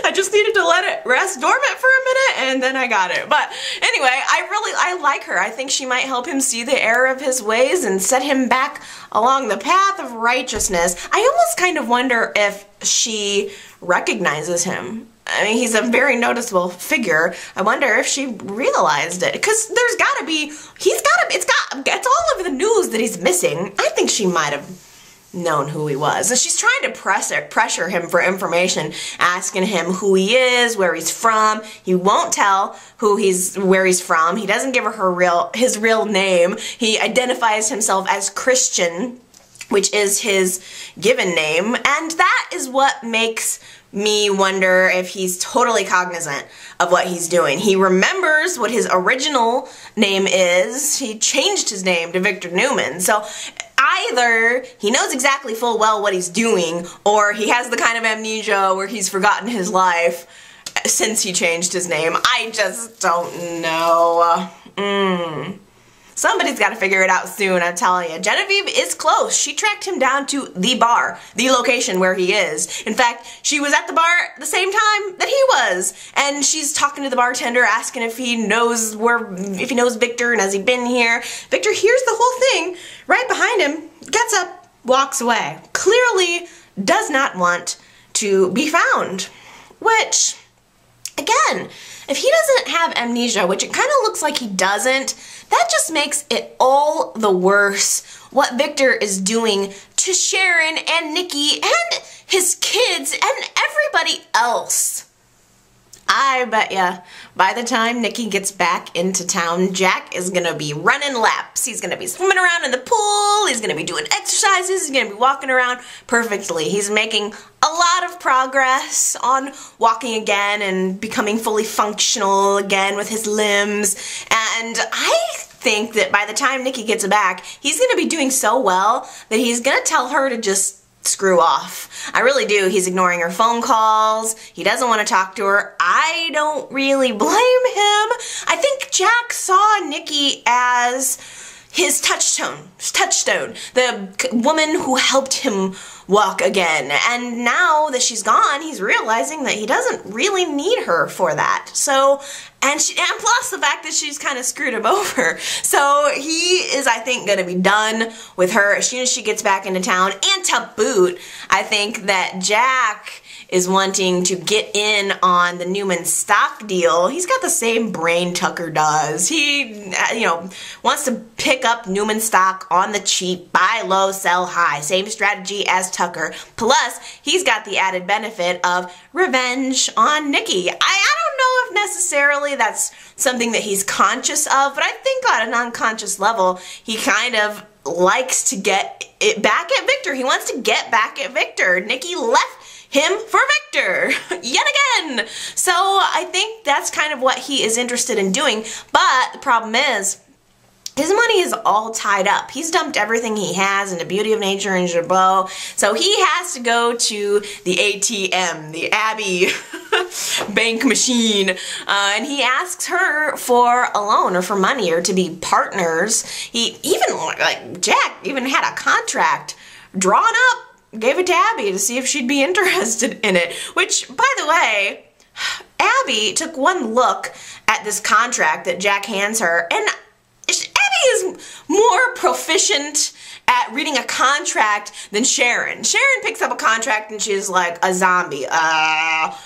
[SPEAKER 1] I just needed to let it rest dormant for a minute, and then I got it. But anyway, I like her. I think she might help him see the error of his ways and set him back along the path of righteousness. I almost kind of wonder if she recognizes him. I mean, he's a very noticeable figure. I wonder if she realized it, because there's gotta be, it's all over the news that he's missing. I think she might have known who he was. And she's trying to pressure him for information, asking him who he is, where he's from. He won't tell where he's from. He doesn't give her his real name. He identifies himself as Christian, which is his given name, and that is what makes me wonder if he's totally cognizant of what he's doing. He remembers what his original name is. He changed his name to Victor Newman. So either he knows exactly full well what he's doing, or he has the kind of amnesia where he's forgotten his life since he changed his name. I just don't know. Somebody's got to figure it out soon, I'm telling you. Genevieve is close. She tracked him down to the bar, the location where he is. In fact, she was at the bar at the same time that he was. And she's talking to the bartender, asking if he knows Victor and has he been here. Victor hears the whole thing right behind him, gets up, walks away. Clearly does not want to be found. Which, again, if he doesn't have amnesia, which it kind of looks like he doesn't, that just makes it all the worse what Victor is doing to Sharon and Nikki and his kids and everybody else. I bet ya, by the time Nikki gets back into town, Jack is gonna be running laps. He's gonna be swimming around in the pool, he's gonna be doing exercises, he's gonna be walking around perfectly. He's making a lot of progress on walking again and becoming fully functional again with his limbs. And I think that by the time Nikki gets back, he's gonna be doing so well that he's gonna tell her to just screw off. I really do. He's ignoring her phone calls. He doesn't want to talk to her. I don't really blame him. I think Jack saw Nikki as his touchstone, the woman who helped him walk again. And now that she's gone, he's realizing that he doesn't really need her for that. So, and plus the fact that she's kind of screwed him over. So he is, I think, going to be done with her as soon as she gets back into town. And to boot, I think that Jack is wanting to get in on the Newman stock deal. He's got the same brain Tucker does. He, wants to pick up Newman stock on the cheap, buy low, sell high. Same strategy as Tucker. Plus, he's got the added benefit of revenge on Nikki. I don't know if necessarily that's something that he's conscious of, but I think on an unconscious level, he kind of likes to get it back at Victor. He wants to get back at Victor. Nikki left him for Victor yet again. So I think that's kind of what he is interested in doing. But the problem is, his money is all tied up. He's dumped everything he has into Beauty of Nature and Jabot. So he has to go to the ATM, the Abby bank machine, and he asks her for a loan or for money or to be partners. He even, like Jack, even had a contract drawn up, gave it to Abby to see if she'd be interested in it. Which, by the way, Abby took one look at this contract that Jack hands her, and Abby is more proficient at reading a contract than Sharon. Sharon picks up a contract and she's like a zombie. Abby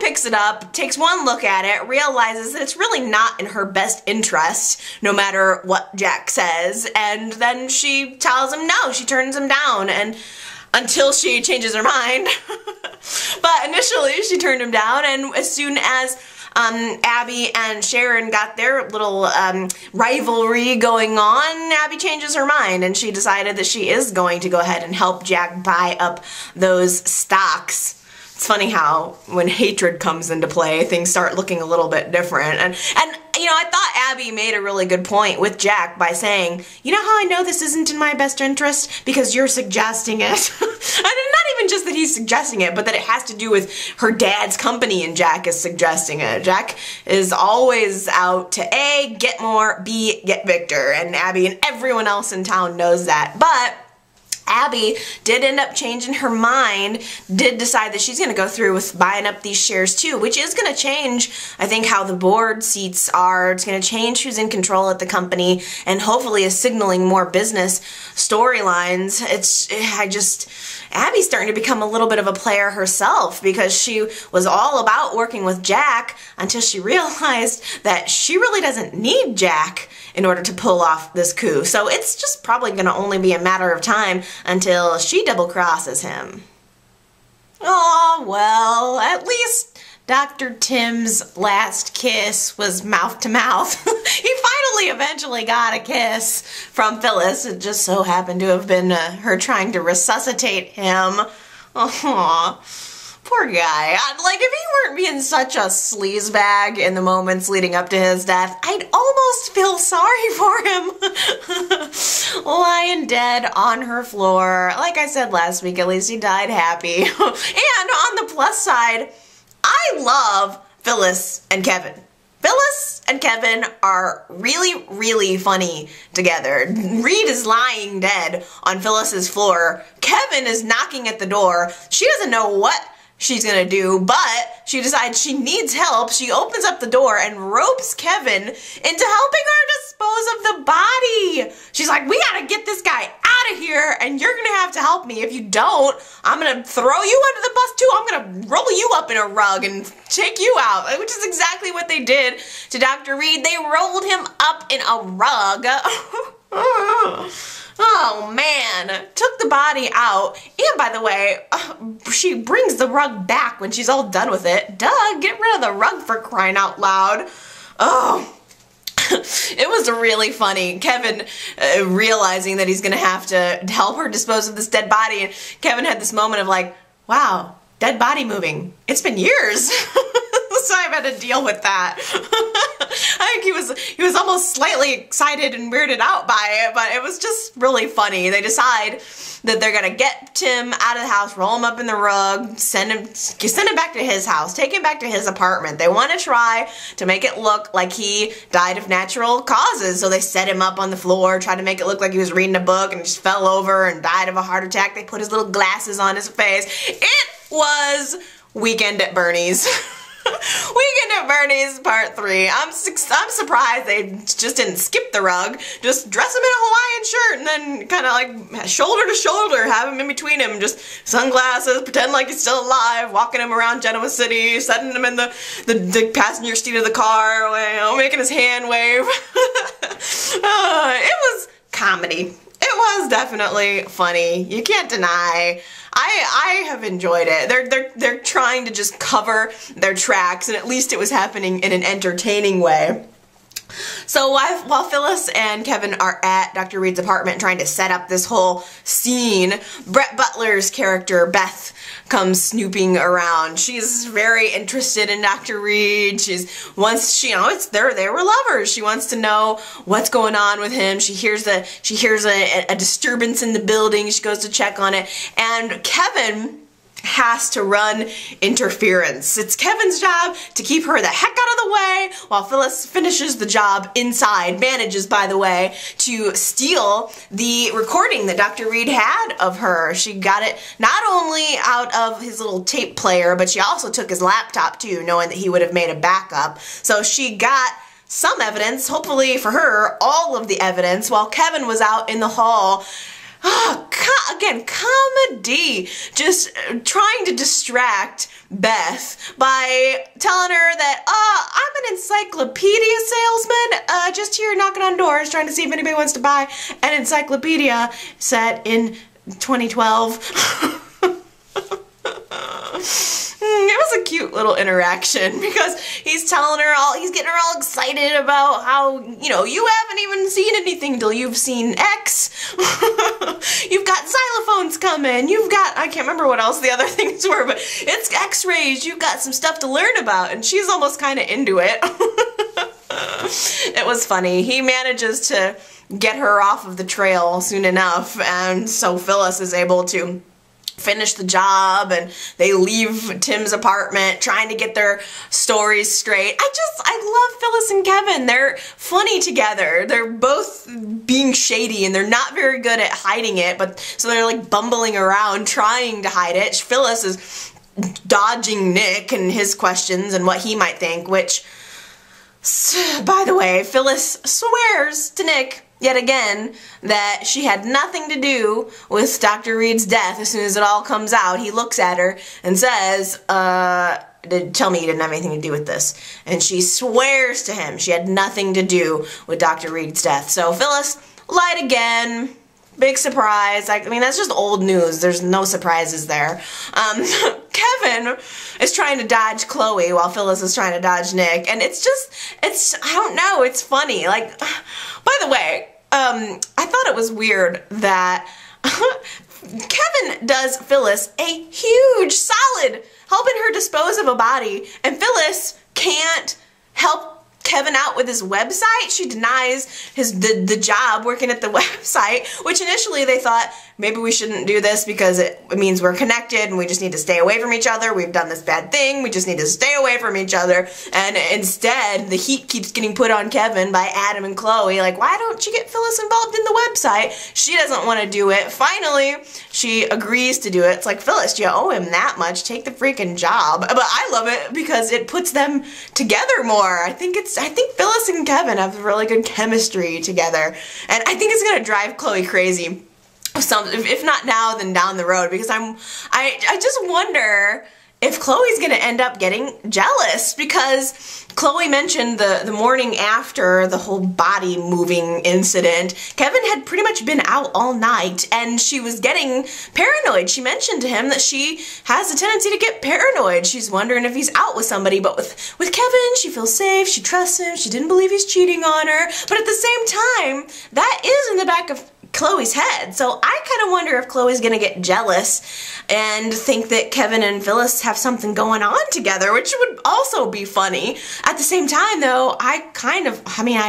[SPEAKER 1] picks it up, takes one look at it, realizes that it's really not in her best interest, no matter what Jack says, and then she tells him no, she turns him down, and until she changes her mind. But initially she turned him down, and as soon as Abby and Sharon got their little rivalry going on, Abby changes her mind and she decided that she is going to go ahead and help Jack buy up those stocks. It's funny how when hatred comes into play, things start looking a little bit different. And I thought Abby made a really good point with Jack by saying, you know how I know this isn't in my best interest? Because you're suggesting it. And not even just that he's suggesting it, but that it has to do with her dad's company and Jack is suggesting it. Jack is always out to A, get more, B, get Victor. And Abby and everyone else in town knows that. But Abby did end up changing her mind, did decide that she's going to go through with buying up these shares too, which is going to change, I think, how the board seats are. It's going to change who's in control at the company and hopefully is signaling more business storylines. Abby's starting to become a little bit of a player herself because she was all about working with Jack until she realized that she really doesn't need Jack in order to pull off this coup. So it's just probably going to only be a matter of time until she double crosses him. Oh, well, at least Dr. Tim's last kiss was mouth to mouth. He finally eventually got a kiss from Phyllis. It just so happened to have been her trying to resuscitate him. Aww. Poor guy. Like, if he weren't being such a sleazebag in the moments leading up to his death, I'd almost feel sorry for him. Lying dead on her floor. Like I said last week, at least he died happy. And on the plus side, I love Phyllis and Kevin. Phyllis and Kevin are really, really funny together. Reed is lying dead on Phyllis's floor. Kevin is knocking at the door. She doesn't know what she's gonna do, but she decides she needs help. She opens up the door and ropes Kevin into helping her dispose of the body. She's like, we gotta get this guy out of here, and you're gonna have to help me. If you don't, I'm gonna throw you under the bus too. I'm gonna roll you up in a rug and take you out, which is exactly what they did to Dr. Reed. They rolled him up in a rug. Oh man, took the body out. And by the way, she brings the rug back when she's all done with it. Duh, get rid of the rug for crying out loud. Oh, it was really funny. Kevin realizing that he's gonna have to help her dispose of this dead body, and Kevin had this moment of like, wow, dead body moving. It's been years. So I've had to deal with that. I think he was almost slightly excited and weirded out by it, but it was just really funny. They decide that they're gonna get Tim out of the house, roll him up in the rug, send him back to his house, take him back to his apartment. They want to try to make it look like he died of natural causes, so they set him up on the floor, tried to make it look like he was reading a book and just fell over and died of a heart attack. They put his little glasses on his face. It was Weekend at Bernie's. Weekend at Bernie's Part 3. I'm surprised they just didn't skip the rug. Just dress him in a Hawaiian shirt and then kind of like shoulder to shoulder, have him in between him, just sunglasses, pretend like he's still alive, walking him around Genoa City, setting him in the passenger seat of the car, making his hand wave. It was comedy. It was definitely funny. You can't deny. I have enjoyed it. They're trying to just cover their tracks, and at least it was happening in an entertaining way. So while Phyllis and Kevin are at Dr. Reed's apartment trying to set up this whole scene, Brett Butler's character, Beth, comes snooping around. She's very interested in Dr. Reed. They were lovers. She wants to know what's going on with him. She hears a disturbance in the building. She goes to check on it, and Kevin has to run interference. It's Kevin's job to keep her the heck out of the way while Phyllis finishes the job inside, manages, by the way, to steal the recording that Dr. Reed had of her. She got it not only out of his little tape player, but she also took his laptop too, knowing that he would have made a backup. So she got some evidence, hopefully for her, all of the evidence, while Kevin was out in the hall. Again, comedy. Just trying to distract Beth by telling her that, I'm an encyclopedia salesman, just here knocking on doors trying to see if anybody wants to buy an encyclopedia set in 2012. It was a cute little interaction because he's telling her he's getting her all excited about how, you haven't even seen anything till you've seen X. You've got xylophones coming. You've got, I can't remember what else the other things were, but it's X-rays. You've got some stuff to learn about. And she's almost kind of into it. It was funny. He manages to get her off of the trail soon enough. And so Phyllis is able to finish the job, and they leave Tim's apartment trying to get their stories straight. I love Phyllis and Kevin. They're funny together. They're both being shady, and they're not very good at hiding it, but so they're like bumbling around trying to hide it. Phyllis is dodging Nick and his questions and what he might think, which, by the way, Phyllis swears to Nick yet again that she had nothing to do with Dr. Reed's death. As soon as it all comes out, he looks at her and says, tell me you didn't have anything to do with this. And she swears to him she had nothing to do with Dr. Reed's death. So Phyllis lied again. Big surprise. I mean, that's just old news. There's no surprises there. Kevin is trying to dodge Chloe while Phyllis is trying to dodge Nick. And I don't know, it's funny. Like, by the way, I thought it was weird that Kevin does Phyllis a huge solid helping her dispose of a body, and Phyllis can't help Kevin out with his website. She denies the job working at the website, which initially they thought maybe we shouldn't do this because it means we're connected and we just need to stay away from each other. We've done this bad thing. We just need to stay away from each other. And instead, the heat keeps getting put on Kevin by Adam and Chloe. Like, why don't you get Phyllis involved in the website? She doesn't want to do it. Finally, she agrees to do it. It's like, Phyllis, you owe him that much. Take the freaking job. But I love it because it puts them together more. I think Phyllis and Kevin have really good chemistry together. And I think it's going to drive Chloe crazy. If not now, then down the road, because I just wonder if Chloe's gonna end up getting jealous, because Chloe mentioned the morning after the whole body moving incident, Kevin had pretty much been out all night and she was getting paranoid. She mentioned to him that she has a tendency to get paranoid. She's wondering if he's out with somebody, but with Kevin, she feels safe, she trusts him, she didn't believe he's cheating on her, but at the same time, that is in the back of Chloe's head. So I kind of wonder if Chloe's gonna get jealous and think that Kevin and Phyllis have something going on together, which would also be funny. At the same time though, I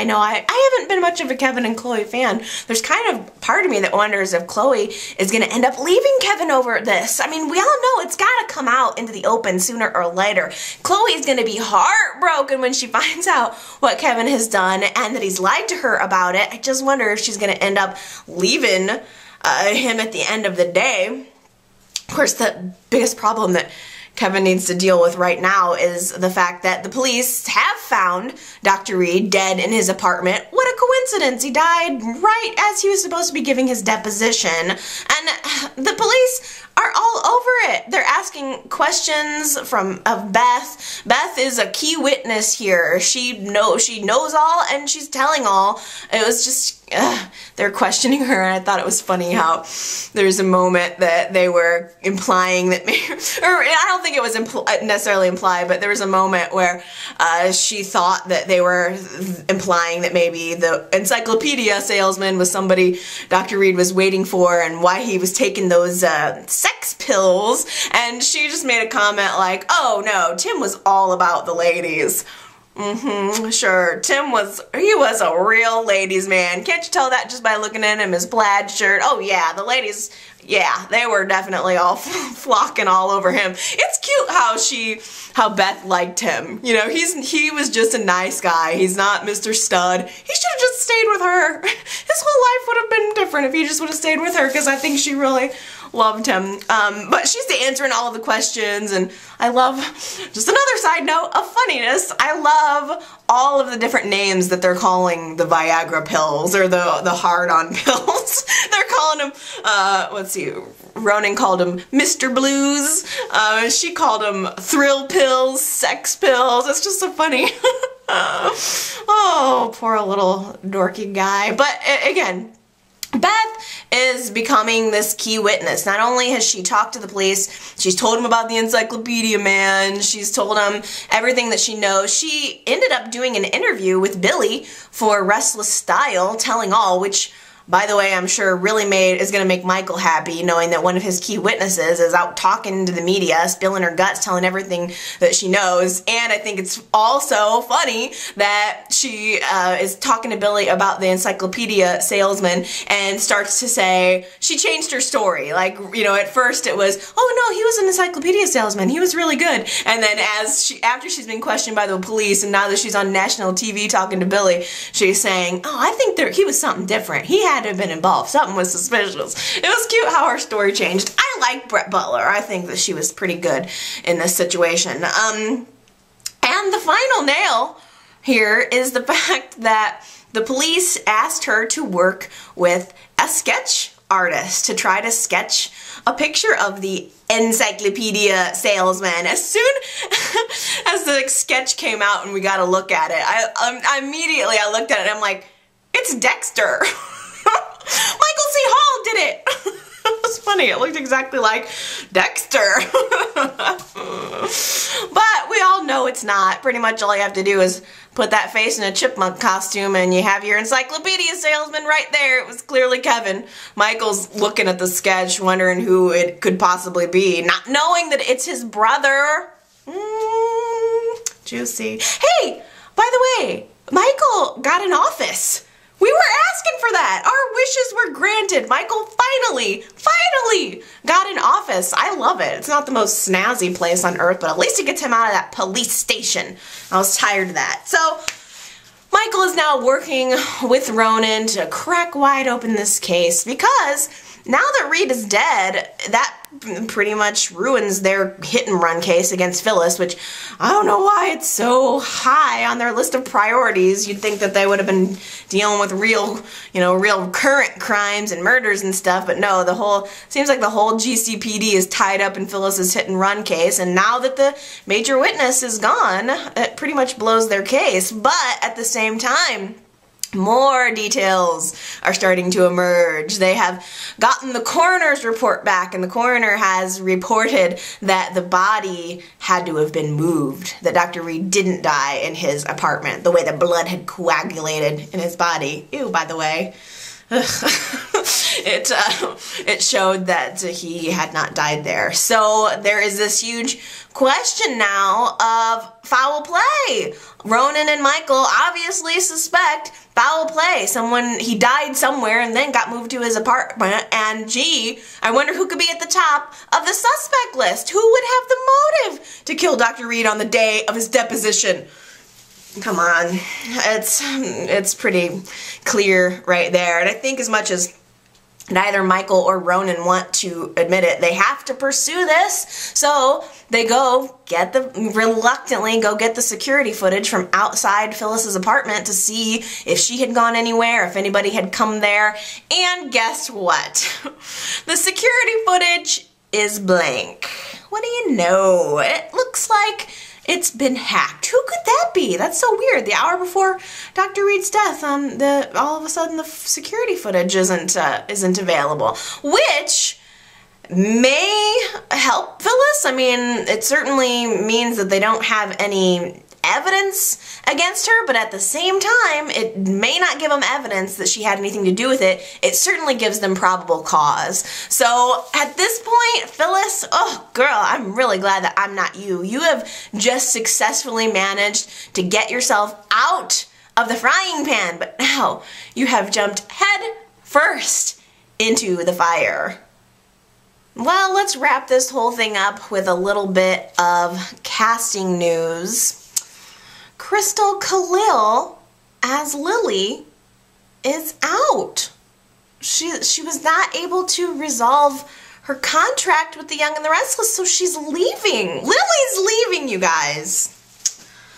[SPEAKER 1] know I haven't been much of a Kevin and Chloe fan. There's kind of part of me that wonders if Chloe is gonna end up leaving Kevin over this. I mean, we all know it's gotta come out into the open sooner or later. Chloe's gonna be heartbroken when she finds out what Kevin has done and that he's lied to her about it. I just wonder if she's gonna end up leaving him at the end of the day. Of course, the biggest problem that Kevin needs to deal with right now is the fact that the police have found Dr. Reed dead in his apartment. What a coincidence. He died right as he was supposed to be giving his deposition. And the police are all over it. They're asking questions of Beth. Beth is a key witness here. She knows all and she's telling all. It was just, they're questioning her, and I thought it was funny how there's a moment that they were implying that maybe, or I don't think it was necessarily implied, but there was a moment where she thought that they were implying that maybe the encyclopedia salesman was somebody Dr. Reed was waiting for and why he was taking those sex pills, and she just made a comment like, oh no, Tim was all about the ladies. Sure, he was a real ladies man. Can't you tell that just by looking at him, his plaid shirt? Oh yeah, the ladies, yeah, they were definitely all flocking all over him. It's cute how Beth liked him. You know, he was just a nice guy. He's not Mr. Stud. He should have just stayed with her. His whole life would have been different if he just would have stayed with her, because I think she really loved him. But she's answering all of the questions, and I love, just another side note of funniness, I love all of the different names that they're calling the Viagra pills, or the hard-on pills. They're calling them, let's see, Ronan called them Mr. Blues, she called them thrill pills, sex pills. It's just so funny. Oh, poor little dorky guy. But again, Beth is becoming this key witness. Not only has she talked to the police, she's told him about the encyclopedia man, she's told him everything that she knows. She ended up doing an interview with Billy for Restless Style, Telling All, which, by the way, I'm sure really is going to make Michael happy, knowing that one of his key witnesses is out talking to the media, spilling her guts, telling everything that she knows. And I think it's also funny that she is talking to Billy about the encyclopedia salesman and starts to say she changed her story. Like, you know, at first it was, oh no, he was an encyclopedia salesman, he was really good. And then after she's been questioned by the police, and now that she's on national TV talking to Billy, she's saying, oh, I think he was something different. He had to have been involved. Something was suspicious. It was cute how her story changed. I like Brett Butler. I think that she was pretty good in this situation. And the final nail here is the fact that the police asked her to work with a sketch artist to try to sketch a picture of the encyclopedia salesman. As soon as the sketch came out and we got to look at it, I immediately looked at it and I'm like, it's Dexter. Michael C. Hall did it. It was funny. It looked exactly like Dexter. But we all know it's not. Pretty much all you have to do is put that face in a chipmunk costume and you have your encyclopedia salesman right there. It was clearly Kevin. Michael's looking at the sketch, wondering who it could possibly be, not knowing that it's his brother. Juicy. Hey! By the way, Michael got an office. We were asking for that. Our wishes were granted. Michael finally got an office. I love it. It's not the most snazzy place on earth, but at least it gets him out of that police station. I was tired of that. So Michael is now working with Ronan to crack wide open this case because now that Reed is dead, that pretty much ruins their hit and run case against Phyllis, which I don't know why it's so high on their list of priorities. You'd think that they would have been dealing with real current crimes and murders and stuff, but no, seems like the whole GCPD is tied up in Phyllis's hit and run case, and now that the major witness is gone, it pretty much blows their case. But at the same time, more details are starting to emerge. They have gotten the coroner's report back, and the coroner has reported that the body had to have been moved, that Dr. Reed didn't die in his apartment, the way the blood had coagulated in his body. Ew, by the way. It showed that he had not died there. So there is this huge question now of foul play. Ronan and Michael obviously suspect foul play. He died somewhere and then got moved to his apartment, and gee, I wonder who could be at the top of the suspect list. Who would have the motive to kill Dr. Reed on the day of his deposition? Come on, it's pretty clear right there. And I think as much as neither Michael or Ronan want to admit it, they have to pursue this. So they reluctantly go get the security footage from outside Phyllis's apartment to see if she had gone anywhere, if anybody had come there. And guess what? The security footage is blank. What do you know? It looks like it's been hacked. Who could that be? That's so weird. The hour before Dr. Reed's death, all of a sudden the security footage isn't available, which may help Phyllis. I mean, it certainly means that they don't have any evidence against her, but at the same time, it may not give them evidence that she had anything to do with it. It certainly gives them probable cause. So at this point, Phyllis, oh girl, I'm really glad that I'm not you. You have just successfully managed to get yourself out of the frying pan, but now you have jumped head first into the fire. Well, let's wrap this whole thing up with a little bit of casting news. Christel Kahlil as Lily is out. She was not able to resolve her contract with the Young and the Restless, so she's leaving. Lily's leaving, you guys.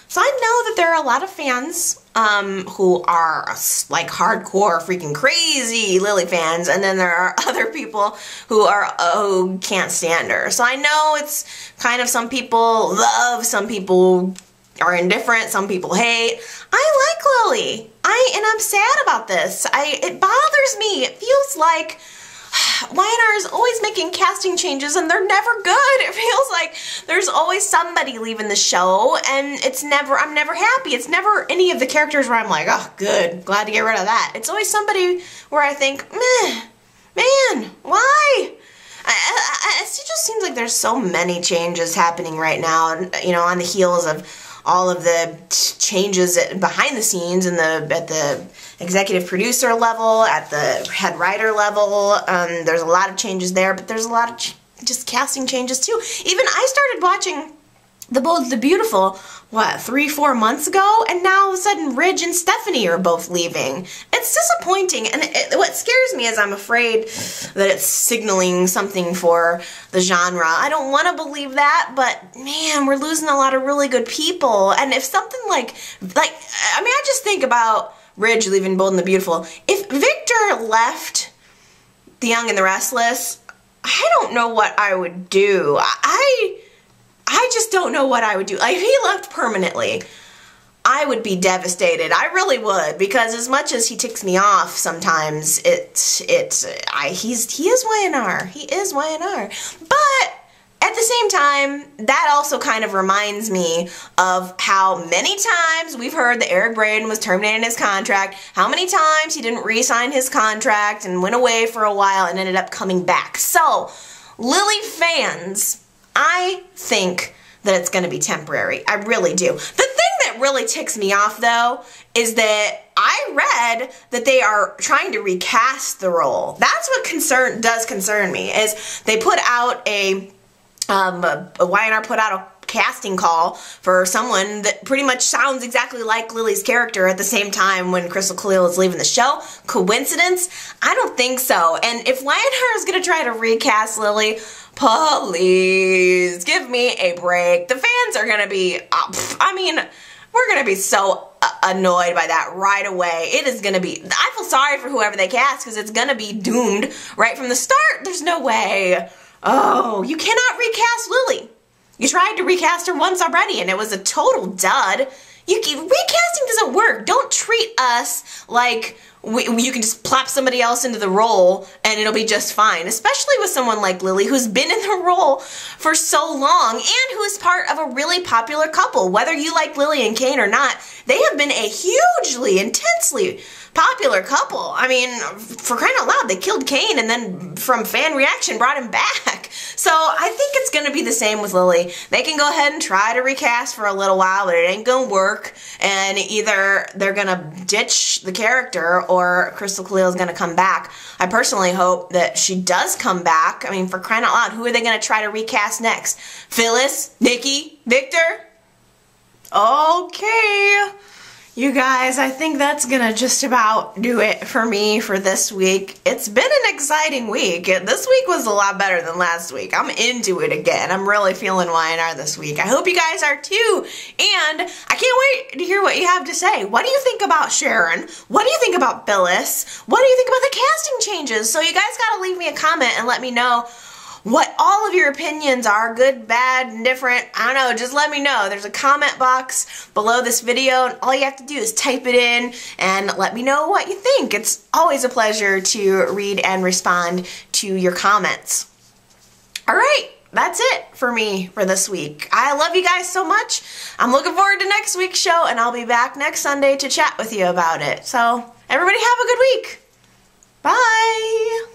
[SPEAKER 1] So I know that there are a lot of fans who are like hardcore, freaking crazy Lily fans, and then there are other people who can't stand her. So I know it's kind of, some people love, some people are indifferent, some people hate. I like Lily. And I'm sad about this. It bothers me. It feels like Y&R is always making casting changes and they're never good. It feels like there's always somebody leaving the show and I'm never happy. It's never any of the characters where I'm like, oh good, glad to get rid of that. It's always somebody where I think, meh, man, why? It just seems like there's so many changes happening right now, you know, on the heels of all of the changes behind the scenes at the executive producer level, at the head writer level. There's a lot of changes there, but there's a lot of just casting changes too. Even I started watching The Bold, the Beautiful, what, 3-4 months ago, and now all of a sudden Ridge and Stephanie are both leaving. It's disappointing, and what scares me is I'm afraid that it's signaling something for the genre. I don't want to believe that, but man, we're losing a lot of really good people. And if something I mean, I just think about Ridge leaving Bold and the Beautiful. If Victor left The Young and the Restless, I don't know what I would do. I just don't know what I would do. Like, if he left permanently, I would be devastated. I really would, because as much as he ticks me off sometimes, he is Y&R. He is Y&R. But at the same time, that also kind of reminds me of how many times we've heard that Eric Braeden was terminating his contract, how many times he didn't re-sign his contract and went away for a while and ended up coming back. So, Lily fans, I think that it's going to be temporary. I really do. The thing that that really ticks me off, though, is that I read that they are trying to recast the role. That's what does concern me, is they put out a Y&R put out a casting call for someone that pretty much sounds exactly like Lily's character at the same time when Christel Kahlil is leaving the show. Coincidence? I don't think so. And if Y&R is going to try to recast Lily, please give me a break. The fans are going to be, I mean, we're going to be so annoyed by that right away. It is going to be, I feel sorry for whoever they cast because it's going to be doomed right from the start. There's no way. Oh, you cannot recast Lily. You tried to recast her once already and it was a total dud. Recasting doesn't work. Don't treat us like you can just plop somebody else into the role and it'll be just fine. Especially with someone like Lily who's been in the role for so long and who is part of a really popular couple. Whether you like Lily and Kane or not, they have been a hugely, intensely popular couple. I mean, for crying out loud, they killed Kane and then from fan reaction brought him back. So I think it's going to be the same with Lily. They can go ahead and try to recast for a little while, but it ain't going to work. And either they're going to ditch the character or Christel Kahlil is going to come back. I personally hope that she does come back. I mean, for crying out loud, who are they going to try to recast next? Phyllis? Nikki? Victor? Okay. You guys, I think that's gonna just about do it for me for this week. It's been an exciting week. This week was a lot better than last week. I'm into it again. I'm really feeling Y&R this week. I hope you guys are too. And I can't wait to hear what you have to say. What do you think about Sharon? What do you think about Phyllis? What do you think about the casting changes? So you guys gotta leave me a comment and let me know what all of your opinions are, good, bad, indifferent. I don't know, just let me know. There's a comment box below this video, and all you have to do is type it in and let me know what you think. It's always a pleasure to read and respond to your comments. All right, that's it for me for this week. I love you guys so much. I'm looking forward to next week's show, and I'll be back next Sunday to chat with you about it. So, everybody have a good week. Bye.